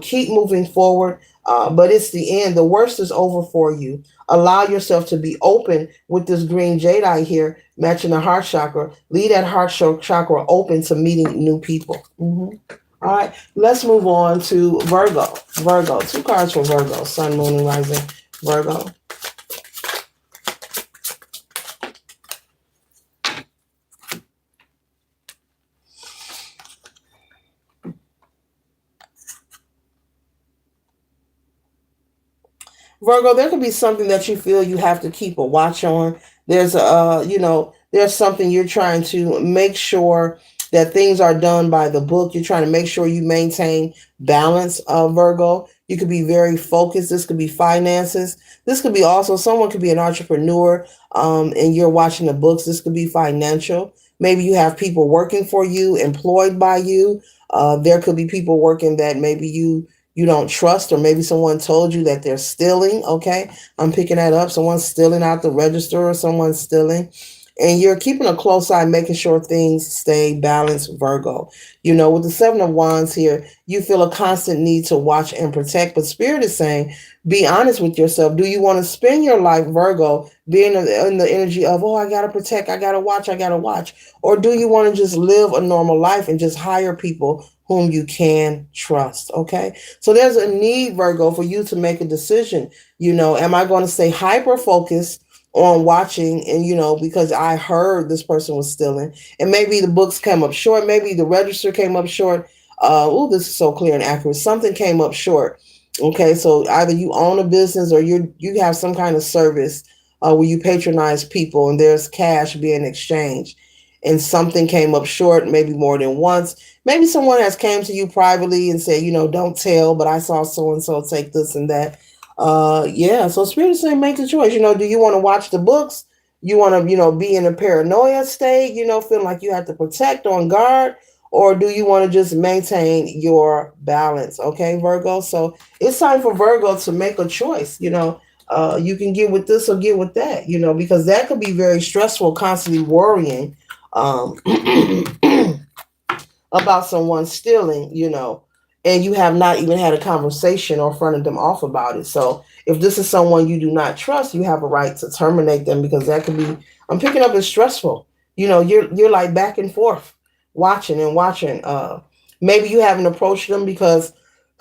Keep moving forward, but it's the end. The worst is over for you. Allow yourself to be open with this green jadeite here, matching the heart chakra. Leave that heart chakra open to meeting new people. All right, let's move on to Virgo. Virgo, two cards for Virgo, Sun, Moon, and Rising. Virgo. Virgo, there could be something that you feel you have to keep a watch on. There's something you're trying to make sure that things are done by the book. You're trying to make sure you maintain balance, Virgo. You could be very focused. This could be finances. This could be also someone could be an entrepreneur, and you're watching the books. This could be financial. Maybe you have people working for you, employed by you. There could be people working that maybe you don't trust, or maybe someone told you that they're stealing. Okay, I'm picking that up. Someone's stealing out the register, or someone's stealing, and you're keeping a close eye, making sure things stay balanced, Virgo. With the Seven of Wands here, you feel a constant need to watch and protect, but Spirit is saying, be honest with yourself. Do you want to spend your life, Virgo, being in the energy of, oh, I got to protect, I got to watch, or do you want to just live a normal life and just hire people whom you can trust? Okay, so there's a need, Virgo, for you to make a decision. Am I going to stay hyper focused on watching, and because I heard this person was stealing, and maybe the books came up short, maybe the register came up short. Oh, this is so clear and accurate. Something came up short. Okay, so either you own a business, or you have some kind of service where you patronize people, and there's cash being exchanged, and something came up short, maybe more than once. Maybe someone has came to you privately and said, don't tell, but I saw so and so take this and that. Yeah, so Spirit is saying, make the choice. Do you want to watch the books? You want to, be in a paranoia state, feeling like you have to protect, on guard, or do you want to just maintain your balance? Okay, Virgo. So it's time for Virgo to make a choice. You can get with this or get with that, because that could be very stressful, constantly worrying um, about someone stealing, and you have not even had a conversation or fronted them off about it. So if this is someone you do not trust, you have a right to terminate them, because that could be, I'm picking up as stressful. You're like back and forth, watching and watching. Maybe you haven't approached them because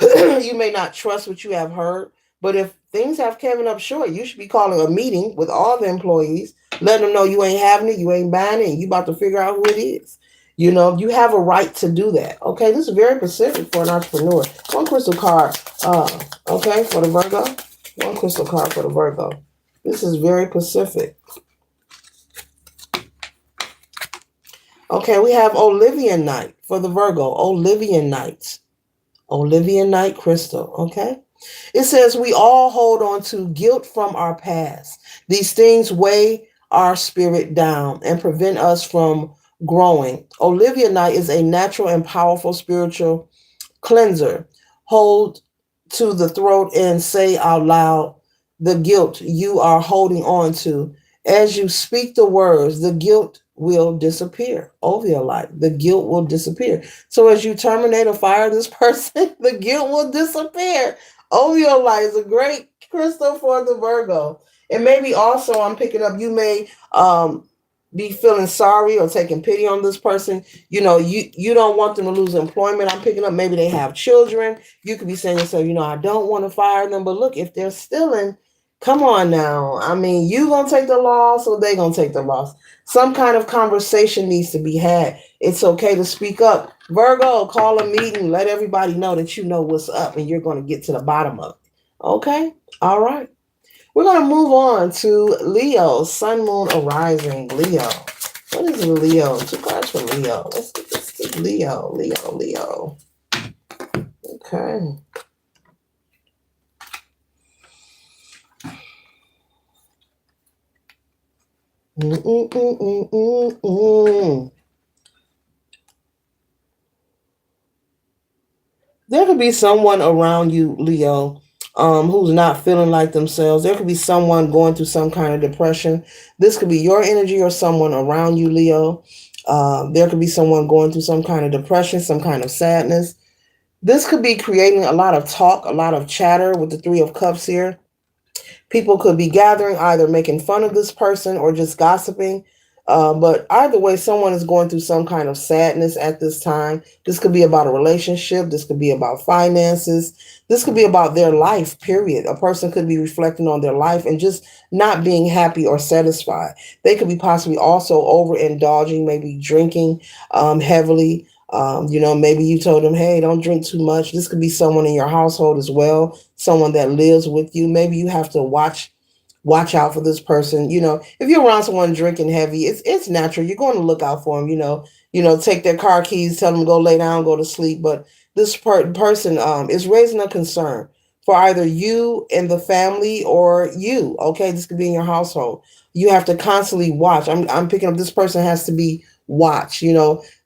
you may not trust what you have heard. But if things have coming up short. You should be calling a meeting with all the employees, letting them know you ain't having it, you ain't buying it, and you about to figure out who it is. You have a right to do that. Okay, this is very specific for an entrepreneur. One crystal card, okay, for the Virgo. One crystal card for the Virgo. This is very specific. Okay, we have Olivia Knight for the Virgo. Olivia Knight. Olivia Knight crystal. Okay. It says we all hold on to guilt from our past. These things weigh our spirit down and prevent us from growing. Olivia Knight is a natural and powerful spiritual cleanser. Hold to the throat and say out loud the guilt you are holding on to. As you speak the words, the guilt will disappear over your life. The guilt will disappear. So as you terminate or fire this person, the guilt will disappear over your life. Is a great crystal for the Virgo. And maybe also I'm picking up, you may be feeling sorry or taking pity on this person. You don't want them to lose employment. I'm picking up, maybe they have children. You could be saying to yourself, I don't want to fire them, but look, if they're stealing, come on now. I mean, you gonna take the loss or they gonna take the loss. Some kind of conversation needs to be had. It's okay to speak up. Virgo, call a meeting, let everybody know that you know what's up and you're going to get to the bottom of it. Okay? All right. We're going to move on to Leo, Sun, Moon, Arising. Leo. What is Leo? Two cards for Leo. Let's get this to Leo. Leo. Okay. There could be someone around you, Leo, who's not feeling like themselves. There could be someone going through some kind of depression. This could be your energy or someone around you, Leo. There could be someone going through some kind of depression, some kind of sadness. This could be creating a lot of talk, a lot of chatter with the Three of Cups here. People could be gathering, either making fun of this person or just gossiping. But either way, someone is going through some kind of sadness at this time. This could be about a relationship. This could be about finances. This could be about their life, period. A person could be reflecting on their life and just not being happy or satisfied. They could be possibly also overindulging, maybe drinking heavily. Maybe you told them, hey, don't drink too much. This could be someone in your household as well, someone that lives with you. Maybe you have to watch out for this person. If you're around someone drinking heavy, it's natural. You're going to look out for them. Take their car keys, tell them to go lay down, go to sleep. But this person is raising a concern for either you and the family or you. Okay, this could be in your household. You have to constantly watch. I'm picking up, this person has to be watched.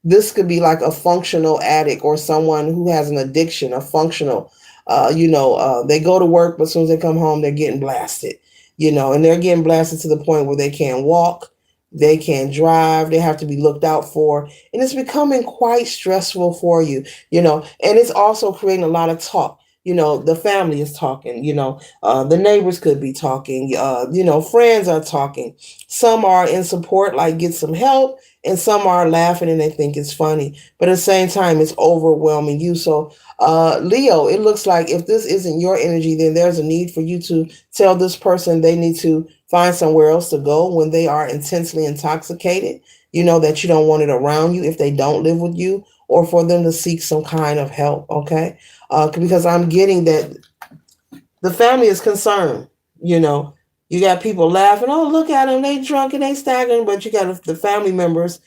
This could be like a functional addict or someone who has an addiction, a functional. They go to work, but as soon as they come home, they're getting blasted. And they're getting blasted to the point where they can't walk, they can't drive, they have to be looked out for. And it's becoming quite stressful for you, and it's also creating a lot of talk. The family is talking, the neighbors could be talking, friends are talking. Some are in support, like get some help, and some are laughing and they think it's funny. But at the same time, it's overwhelming you. So, Leo, it looks like if this isn't your energy, then there's a need for you to tell this person they need to find somewhere else to go when they are intensely intoxicated. That you don't want it around you if they don't live with you, or for them to seek some kind of help. Okay. Because I'm getting that the family is concerned. You got people laughing. Oh, look at them. They drunk and they staggering. But you got the family members.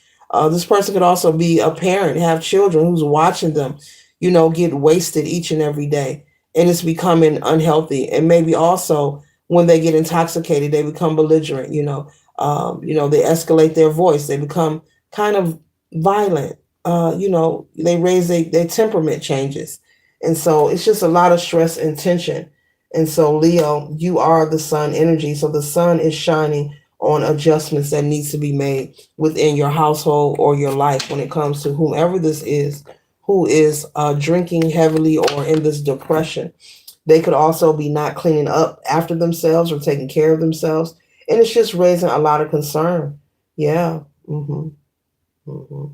This person could also be a parent, have children who's watching them, get wasted each and every day. And it's becoming unhealthy. And maybe also when they get intoxicated, they become belligerent, they escalate their voice. They become kind of violent. They raise their temperament changes. And so it's just a lot of stress and tension. And so, Leo, you are the sun energy. So the sun is shining on adjustments that needs to be made within your household or your life when it comes to whomever this is who is drinking heavily or in this depression. They could also be not cleaning up after themselves or taking care of themselves. And it's just raising a lot of concern. Yeah. Mm-hmm. Mm-hmm.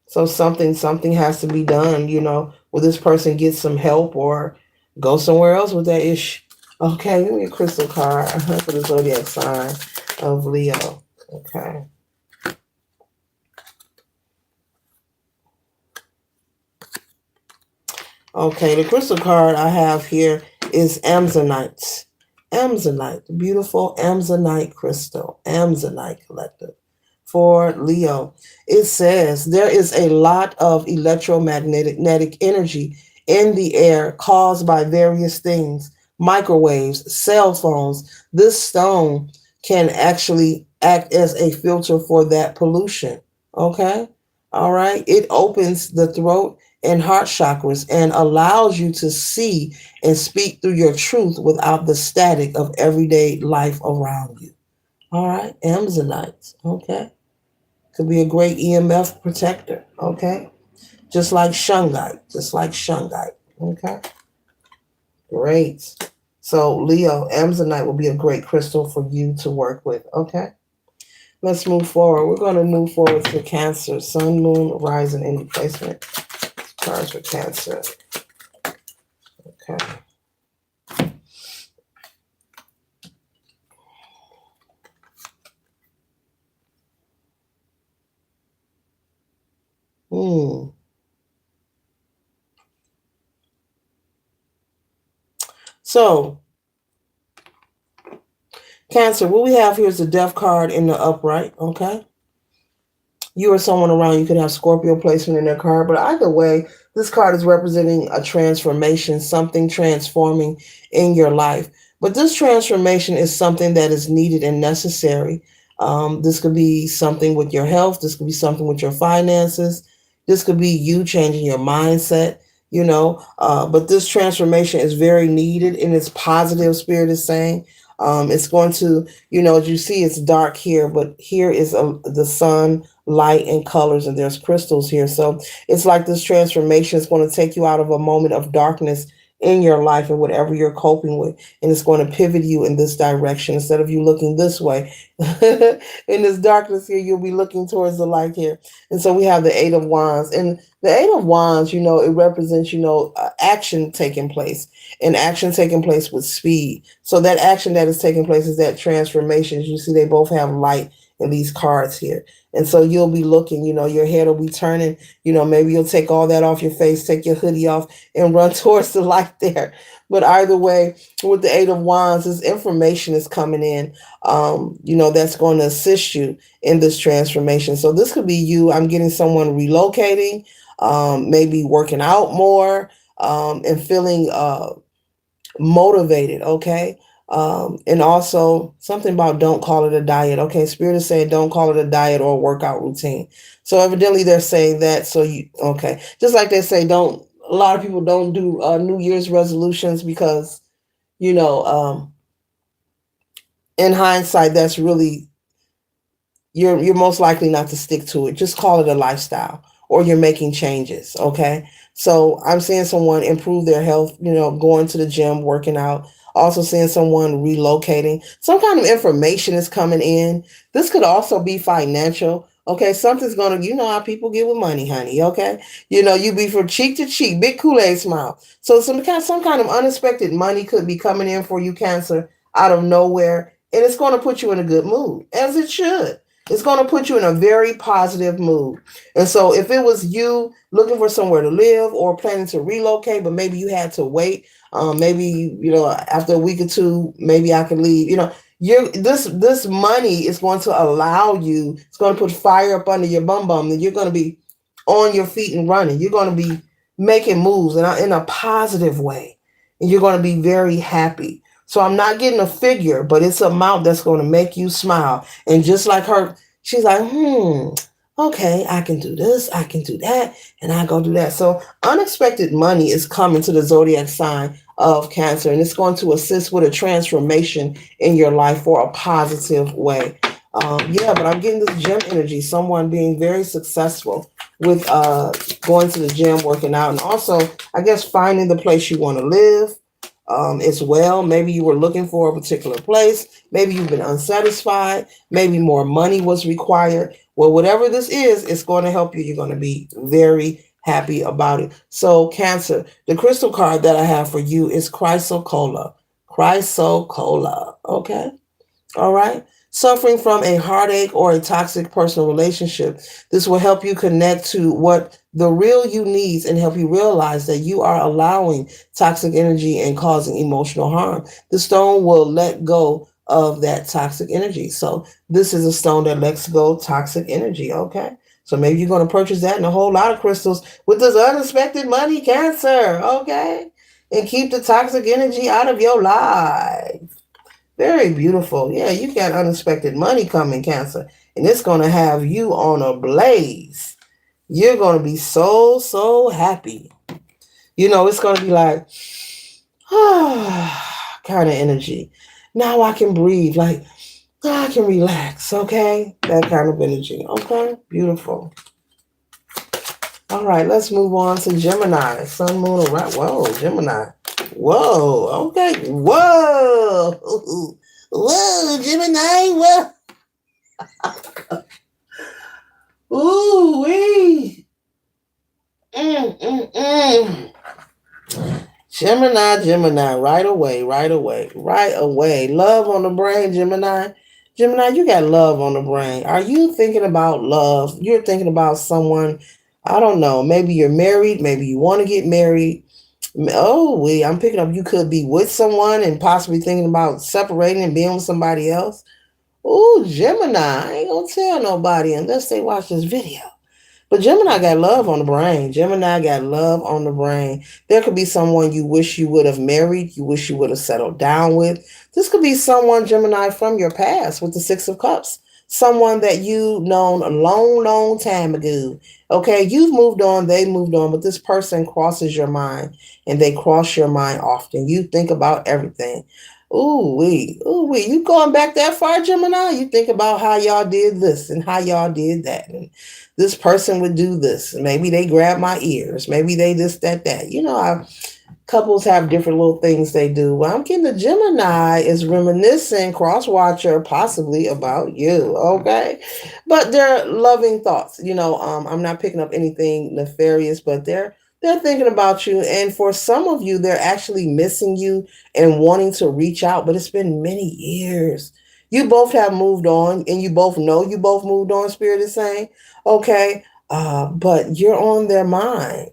So something has to be done, will this person get some help, or Go somewhere else with that ish. Okay, give me a crystal card for the zodiac sign of Leo. Okay. Okay, the crystal card I have here is Amazonite. Amazonite, the beautiful Amazonite crystal, Amazonite collective for Leo. It says there is a lot of electromagnetic energy in the air caused by various things, microwaves, cell phones. This stone can actually act as a filter for that pollution. Okay? All right. It opens the throat and heart chakras and allows you to see and speak through your truth without the static of everyday life around you. All right, Amazonites. Okay, could be a great EMF protector. Okay, just like shungite, just like shungite. Okay, great. So Leo, Amazonite will be a great crystal for you to work with. Okay, let's move forward. We're going to move forward to Cancer, Sun, Moon, Rising, and Placement. Cards for Cancer. Okay. Hmm. So, Cancer, what we have here is the Death card in the upright, okay? You or someone around you could have Scorpio placement in their card, but either way, this card is representing a transformation, something transforming in your life. But this transformation is something that is needed and necessary. This could be something with your health. This could be something with your finances. This could be you changing your mindset, but this transformation is very needed and it's positive, Spirit is saying. It's going to, as you see, it's dark here, but here is the sun, light, and colors, and there's crystals here. So it's like this transformation is going to take you out of a moment of darkness in your life and whatever you're coping with, and it's going to pivot you in this direction. Instead of you looking this way in this darkness here, you'll be looking towards the light here. And so we have the Eight of Wands, and the Eight of Wands, it represents, action taking place, and action taking place with speed. So that action that is taking place is that transformation. As you see, they both have light in these cards here. And so you'll be looking, your head will be turning, maybe you'll take all that off your face, take your hoodie off and run towards the light there. But either way, with the Eight of Wands, this information is coming in, that's going to assist you in this transformation. So this could be you. I'm getting someone relocating, maybe working out more, and feeling motivated. Okay. And also something about don't call it a diet. Okay. Spirit is saying don't call it a diet or a workout routine. So evidently they're saying that. So okay. Just like they say, a lot of people don't do New Year's resolutions because, in hindsight, that's really, you're most likely not to stick to it. Just call it a lifestyle, or you're making changes. Okay. So I'm seeing someone improve their health, going to the gym, working out. Also seeing someone relocating. Some kind of information is coming in. This could also be financial. Okay, something's gonna, how people get with money, honey. Okay, you be from cheek to cheek, big Kool-Aid smile. So some kind of unexpected money could be coming in for you, Cancer, out of nowhere, and it's going to put you in a good mood, as it should. It's going to put you in a very positive mood. And so if it was you looking for somewhere to live or planning to relocate, but maybe you had to wait, maybe, after a week or two, maybe I can leave, this money is going to allow you, it's going to put fire up under your bum and you're going to be on your feet and running. You're going to be making moves in a positive way. And you're going to be very happy. So I'm not getting a figure, but it's an amount that's going to make you smile. And just like her, she's like, okay, I can do this, I can do that, and I go do that. So unexpected money is coming to the zodiac sign of Cancer, and it's going to assist with a transformation in your life for a positive way. But I'm getting this gym energy, someone being very successful with going to the gym, working out, and also, I guess, finding the place you want to live. As well. Maybe you were looking for a particular place. Maybe you've been unsatisfied. Maybe more money was required. Well, whatever this is, it's going to help you. You're going to be very happy about it. So, Cancer, the crystal card that I have for you is Chrysocolla. Chrysocolla. Okay. All right. Suffering from a heartache or a toxic personal relationship. This will help you connect to what the real you needs and help you realize that you are allowing toxic energy and causing emotional harm. The stone will let go of that toxic energy. So this is a stone that lets go toxic energy. Okay. So maybe you're going to purchase that and a whole lot of crystals with this unexpected money, Cancer. Okay. And keep the toxic energy out of your life. Very beautiful. Yeah, you got unexpected money coming, Cancer. And it's going to have you on a blaze. You're going to be so, so happy. It's going to be like, kind of energy. Now I can breathe. Like, I can relax. Okay? That kind of energy. Okay? Beautiful. All right, let's move on to Gemini. Sun, moon, and right. Whoa, Gemini. Whoa. Okay. Whoa. Whoa, Gemini. Whoa. Ooh, wee. Gemini, right away, right away, right away. Love on the brain, Gemini. Gemini, you got love on the brain. Are you thinking about love? You're thinking about someone, I don't know, maybe you're married, maybe you want to get married. Oh, I'm picking up you could be with someone and possibly thinking about separating and being with somebody else. Ooh, Gemini, I ain't gonna tell nobody unless they watch this video. But Gemini got love on the brain. Gemini got love on the brain. There could be someone you wish you would have married, you wish you would have settled down with. This could be someone, Gemini, from your past with the Six of Cups. Someone that you've known a long, long time ago. Okay, you've moved on, they moved on, but this person crosses your mind and they cross your mind often. You think about everything. Ooh, wee. You going back that far, Gemini? You think about how y'all did this and how y'all did that. And this person would do this. Maybe they grab my ears. Maybe they this, that. Couples have different little things they do. Well, I'm getting the Gemini is reminiscing, cross watcher, possibly about you. Okay. But they're loving thoughts. I'm not picking up anything nefarious, but they're thinking about you. And for some of you, they're actually missing you and wanting to reach out, but it's been many years. You both have moved on and you both know you both moved on, Spirit is saying. Okay. But you're on their mind.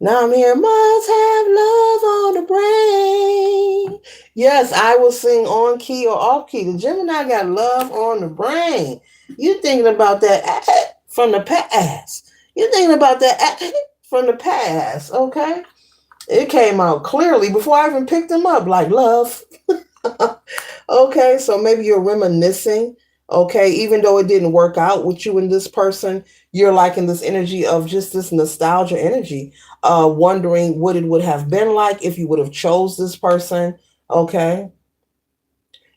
Now I'm here, must have love on the brain. Yes, I will sing on key or off key. The Gemini got love on the brain. You thinking about that from the past. You thinking about that from the past, okay? It came out clearly before I even picked them up, like love. Okay, so maybe you're reminiscing. Okay, even though it didn't work out with you and this person, you're like in this energy of just this nostalgia energy, wondering what it would have been like if you would have chose this person. Okay,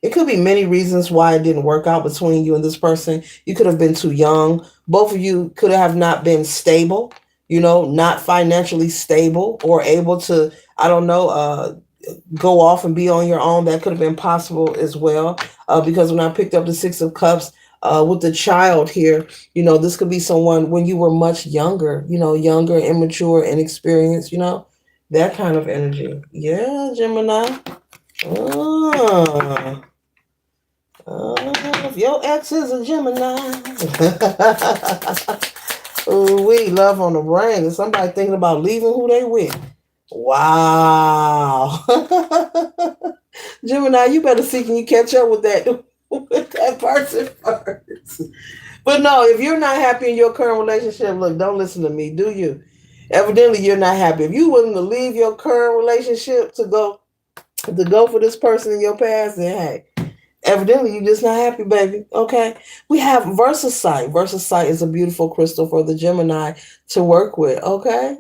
it could be many reasons why it didn't work out between you and this person. You could have been too young. Both of you could have not been stable, not financially stable or able to, I don't know, go off and be on your own. That could have been possible as well. Because when I picked up the Six of Cups with the child here, this could be someone when you were much younger, younger, immature, inexperienced, that kind of energy. Yeah, Gemini. Ah. If your ex is a Gemini. Ooh, we love on the brain. And somebody thinking about leaving who they with. Wow. Gemini, you better see can you catch up with that person first. But no, if you're not happy in your current relationship, look, don't listen to me, do you? Evidently you're not happy. If you're willing to leave your current relationship to go for this person in your past, then hey, evidently you're just not happy, baby. Okay. We have Versacite. Versacite is a beautiful crystal for the Gemini to work with. Okay.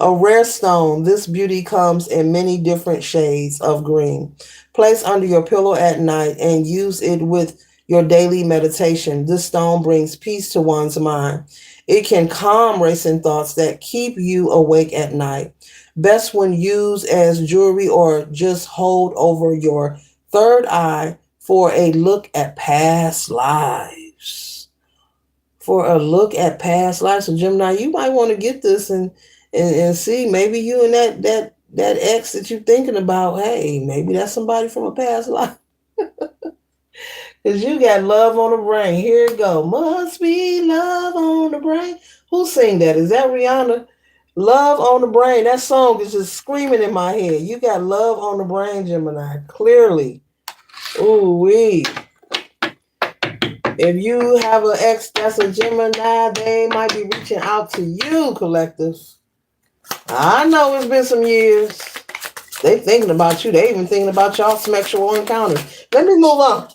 A rare stone. This beauty comes in many different shades of green. Place under your pillow at night and use it with your daily meditation. This stone brings peace to one's mind. It can calm racing thoughts that keep you awake at night. Best when used as jewelry or just hold over your third eye for a look at past lives. for a look at past lives. So Gemini, you might want to get this and see, maybe you and that ex that you're thinking about, hey, maybe that's somebody from a past life. Cause you got love on the brain. Here it go. Must be love on the brain. Who sing that? Is that Rihanna? Love on the brain. That song is just screaming in my head. You got love on the brain, Gemini. Clearly. Ooh wee. If you have an ex that's a Gemini, they might be reaching out to you, collective. I know it's been some years. They thinking about you. They even thinking about y'all sexual encounters. Let me move on.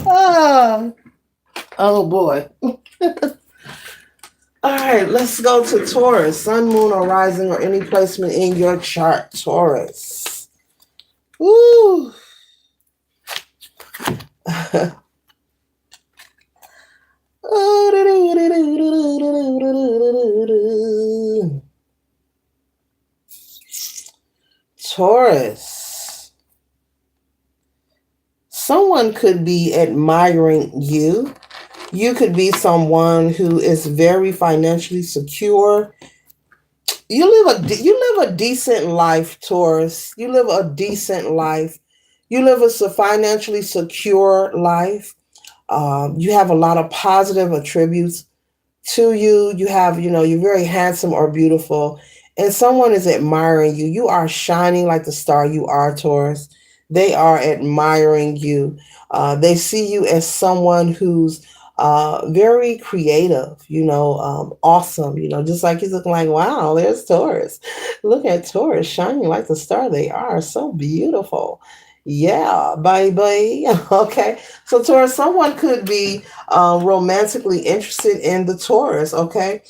Oh, oh boy. All right, let's go to Taurus. Sun, moon, or rising, or any placement in your chart, Taurus. Woo. Taurus. Someone could be admiring you. You could be someone who is very financially secure. You live a decent life, Taurus. You live a decent life. You live a financially secure life. You have a lot of positive attributes to you. You have, you're very handsome or beautiful, and someone is admiring you. You are shining like the star you are, Taurus. They are admiring you. They see you as someone who's very creative, awesome, just like he's looking like, wow, there's Taurus. Look at Taurus shining like the star they are. So beautiful. Yeah, baby. Okay. So Taurus, someone could be romantically interested in the Taurus. Okay.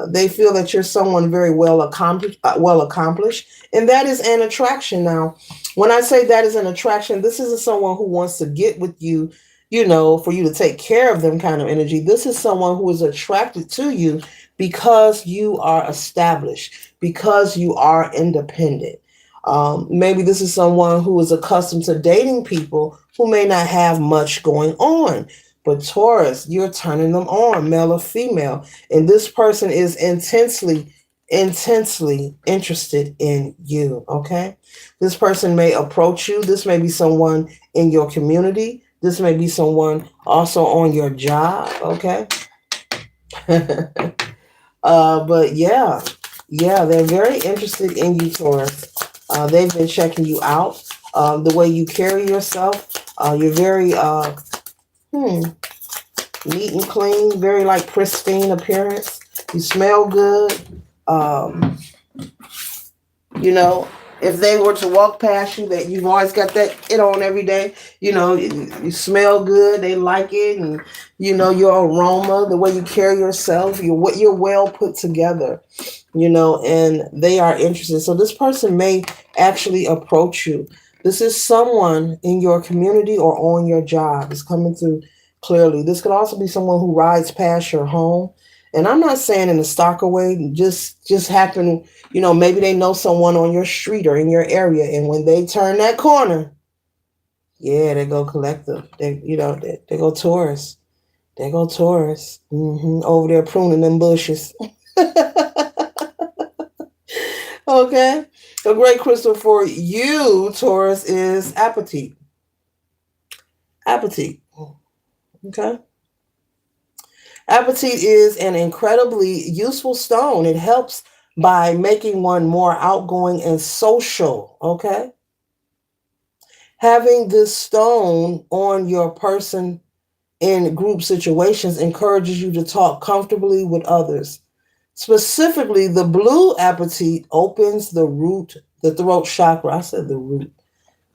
They feel that you're someone very well accomplished, and that is an attraction. Now, when I say that is an attraction, this isn't someone who wants to get with you, for you to take care of them kind of energy. This is someone who is attracted to you because you are established, because you are independent. Maybe this is someone who is accustomed to dating people who may not have much going on. But Taurus, you're turning them on, male or female. And this person is intensely interested in you. Okay. This person may approach you. This may be someone in your community. This may be someone also on your job. Okay. But yeah, they're very interested in you, Taurus. They've been checking you out. The way you carry yourself. You're very neat and clean, very like pristine appearance. You smell good. If they were to walk past you, that you've always got that it on every day. You smell good. They like it, and your aroma, the way you carry yourself, you're well put together. And they are interested. So this person may actually approach you. This is someone in your community or on your job. It's coming through clearly. This could also be someone who rides past your home. And I'm not saying in a stalker way, just happen, maybe they know someone on your street or in your area. And when they turn that corner, yeah, they go collective. They go Taurus. They go Taurus. Over there pruning them bushes. Okay. A great crystal for you, Taurus, is apatite. Apatite. Okay. Apatite is an incredibly useful stone. It helps by making one more outgoing and social. Okay. Having this stone on your person in group situations encourages you to talk comfortably with others. Specifically, the blue apatite opens the throat chakra. I said the root.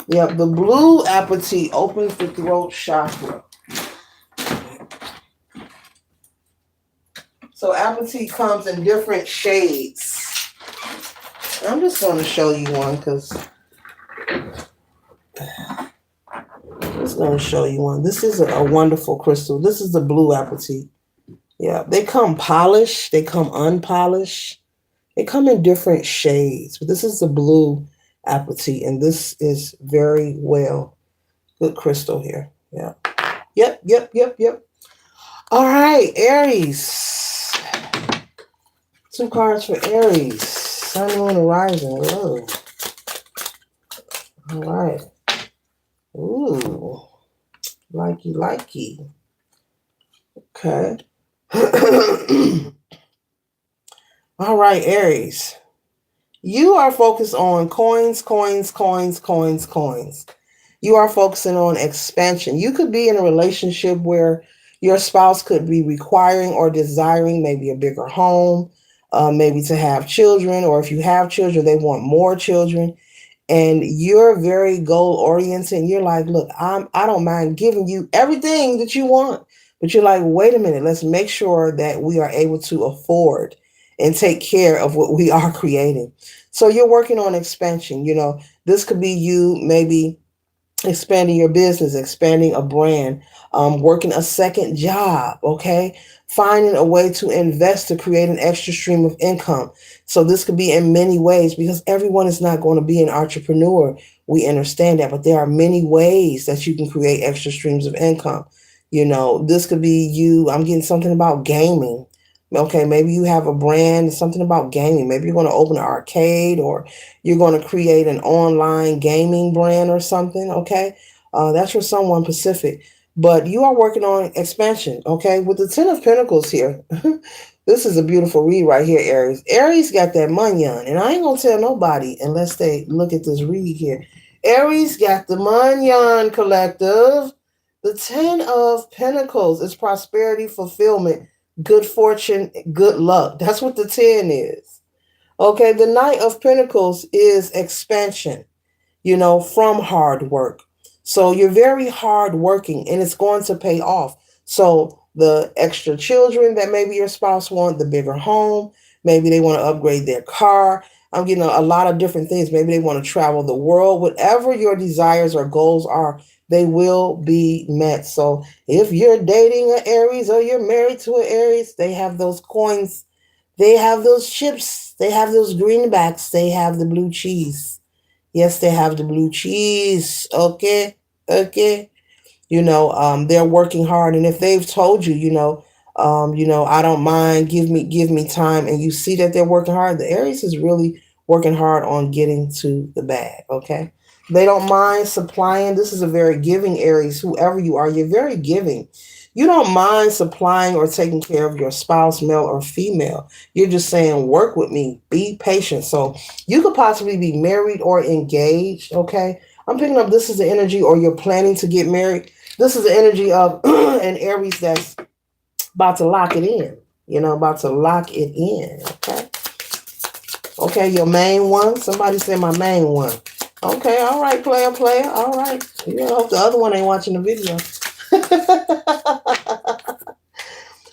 Yeah, the blue apatite opens the throat chakra. So apatite comes in different shades. I'm just going to show you one because This is a wonderful crystal. This is the blue apatite. Yeah, they come polished. They come unpolished. They come in different shades. But this is the blue apatite, and this is very well good crystal here. Yeah. Yep, yep, yep, yep. All right, Aries. Two cards for Aries. Sun, Moon, and Rising. Hello. All right. Ooh. Likey, likey. Okay. All right, Aries. You are focused on coins, coins, coins, coins, coins. You are focusing on expansion. You could be in a relationship where your spouse could be requiring or desiring maybe a bigger home, maybe to have children, or if you have children, they want more children, and you're very goal oriented. You're like, look, I don't mind giving you everything that you want, but you're like, wait a minute, let's make sure that we are able to afford and take care of what we are creating. So you're working on expansion. This could be you maybe expanding your business, expanding a brand, working a second job, okay? Finding a way to invest to create an extra stream of income. So this could be in many ways because everyone is not going to be an entrepreneur. We understand that, but there are many ways that you can create extra streams of income. This could be you. I'm getting something about gaming. Okay, maybe you have a brand, something about gaming. Maybe you're going to open an arcade or you're going to create an online gaming brand or something. Okay, that's for someone Pacific. But you are working on expansion. Okay, with the Ten of Pentacles here. This is a beautiful read right here, Aries. Aries got that money on, and I ain't going to tell nobody unless they look at this read here. Aries got the money on, collective. The Ten of Pentacles is prosperity, fulfillment, good fortune, good luck. That's what the 10 is. Okay, the Knight of Pentacles is expansion, from hard work. So you're very hard working and it's going to pay off. So the extra children that maybe your spouse want, the bigger home, maybe they want to upgrade their car. I'm getting a lot of different things. Maybe they want to travel the world. Whatever your desires or goals are, they will be met. So if you're dating an Aries or you're married to an Aries, they have those coins, they have those chips, they have those greenbacks, they have the blue cheese. Yes, they have the blue cheese. Okay. Okay. They're working hard. And if they've told you, I don't mind, give me time, and you see that they're working hard, the Aries is really working hard on getting to the bag. Okay. They don't mind supplying. This is a very giving Aries. Whoever you are, you're very giving. You don't mind supplying or taking care of your spouse, male or female. You're just saying, work with me, be patient. So you could possibly be married or engaged. Okay. I'm picking up this is the energy, or you're planning to get married. This is the energy of an Aries that's about to lock it in. About to lock it in. Okay. Okay, your main one. Somebody said my main one. Okay, all right, player. All right. I hope the other one ain't watching the video.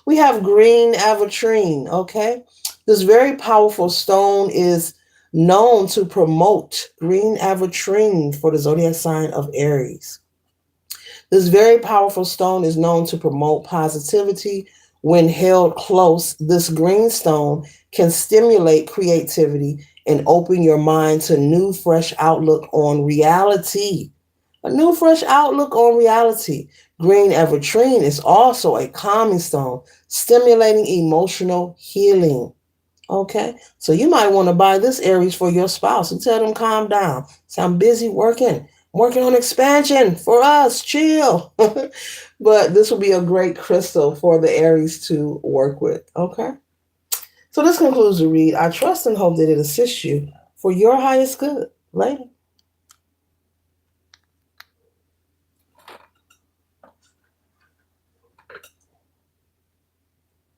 We have green aventurine. Okay. This very powerful stone is known to promote green aventurine for the zodiac sign of Aries. This very powerful stone is known to promote positivity. When held close, this green stone can stimulate creativity and open your mind to new, fresh outlook on reality. A new, fresh outlook on reality. Green aventurine is also a calming stone, stimulating emotional healing. Okay, so you might want to buy this Aries for your spouse and tell them calm down. So I'm busy working on expansion for us. Chill. But this will be a great crystal for the Aries to work with. Okay, so this concludes the read. I trust and hope that it assists you for your highest good. Later.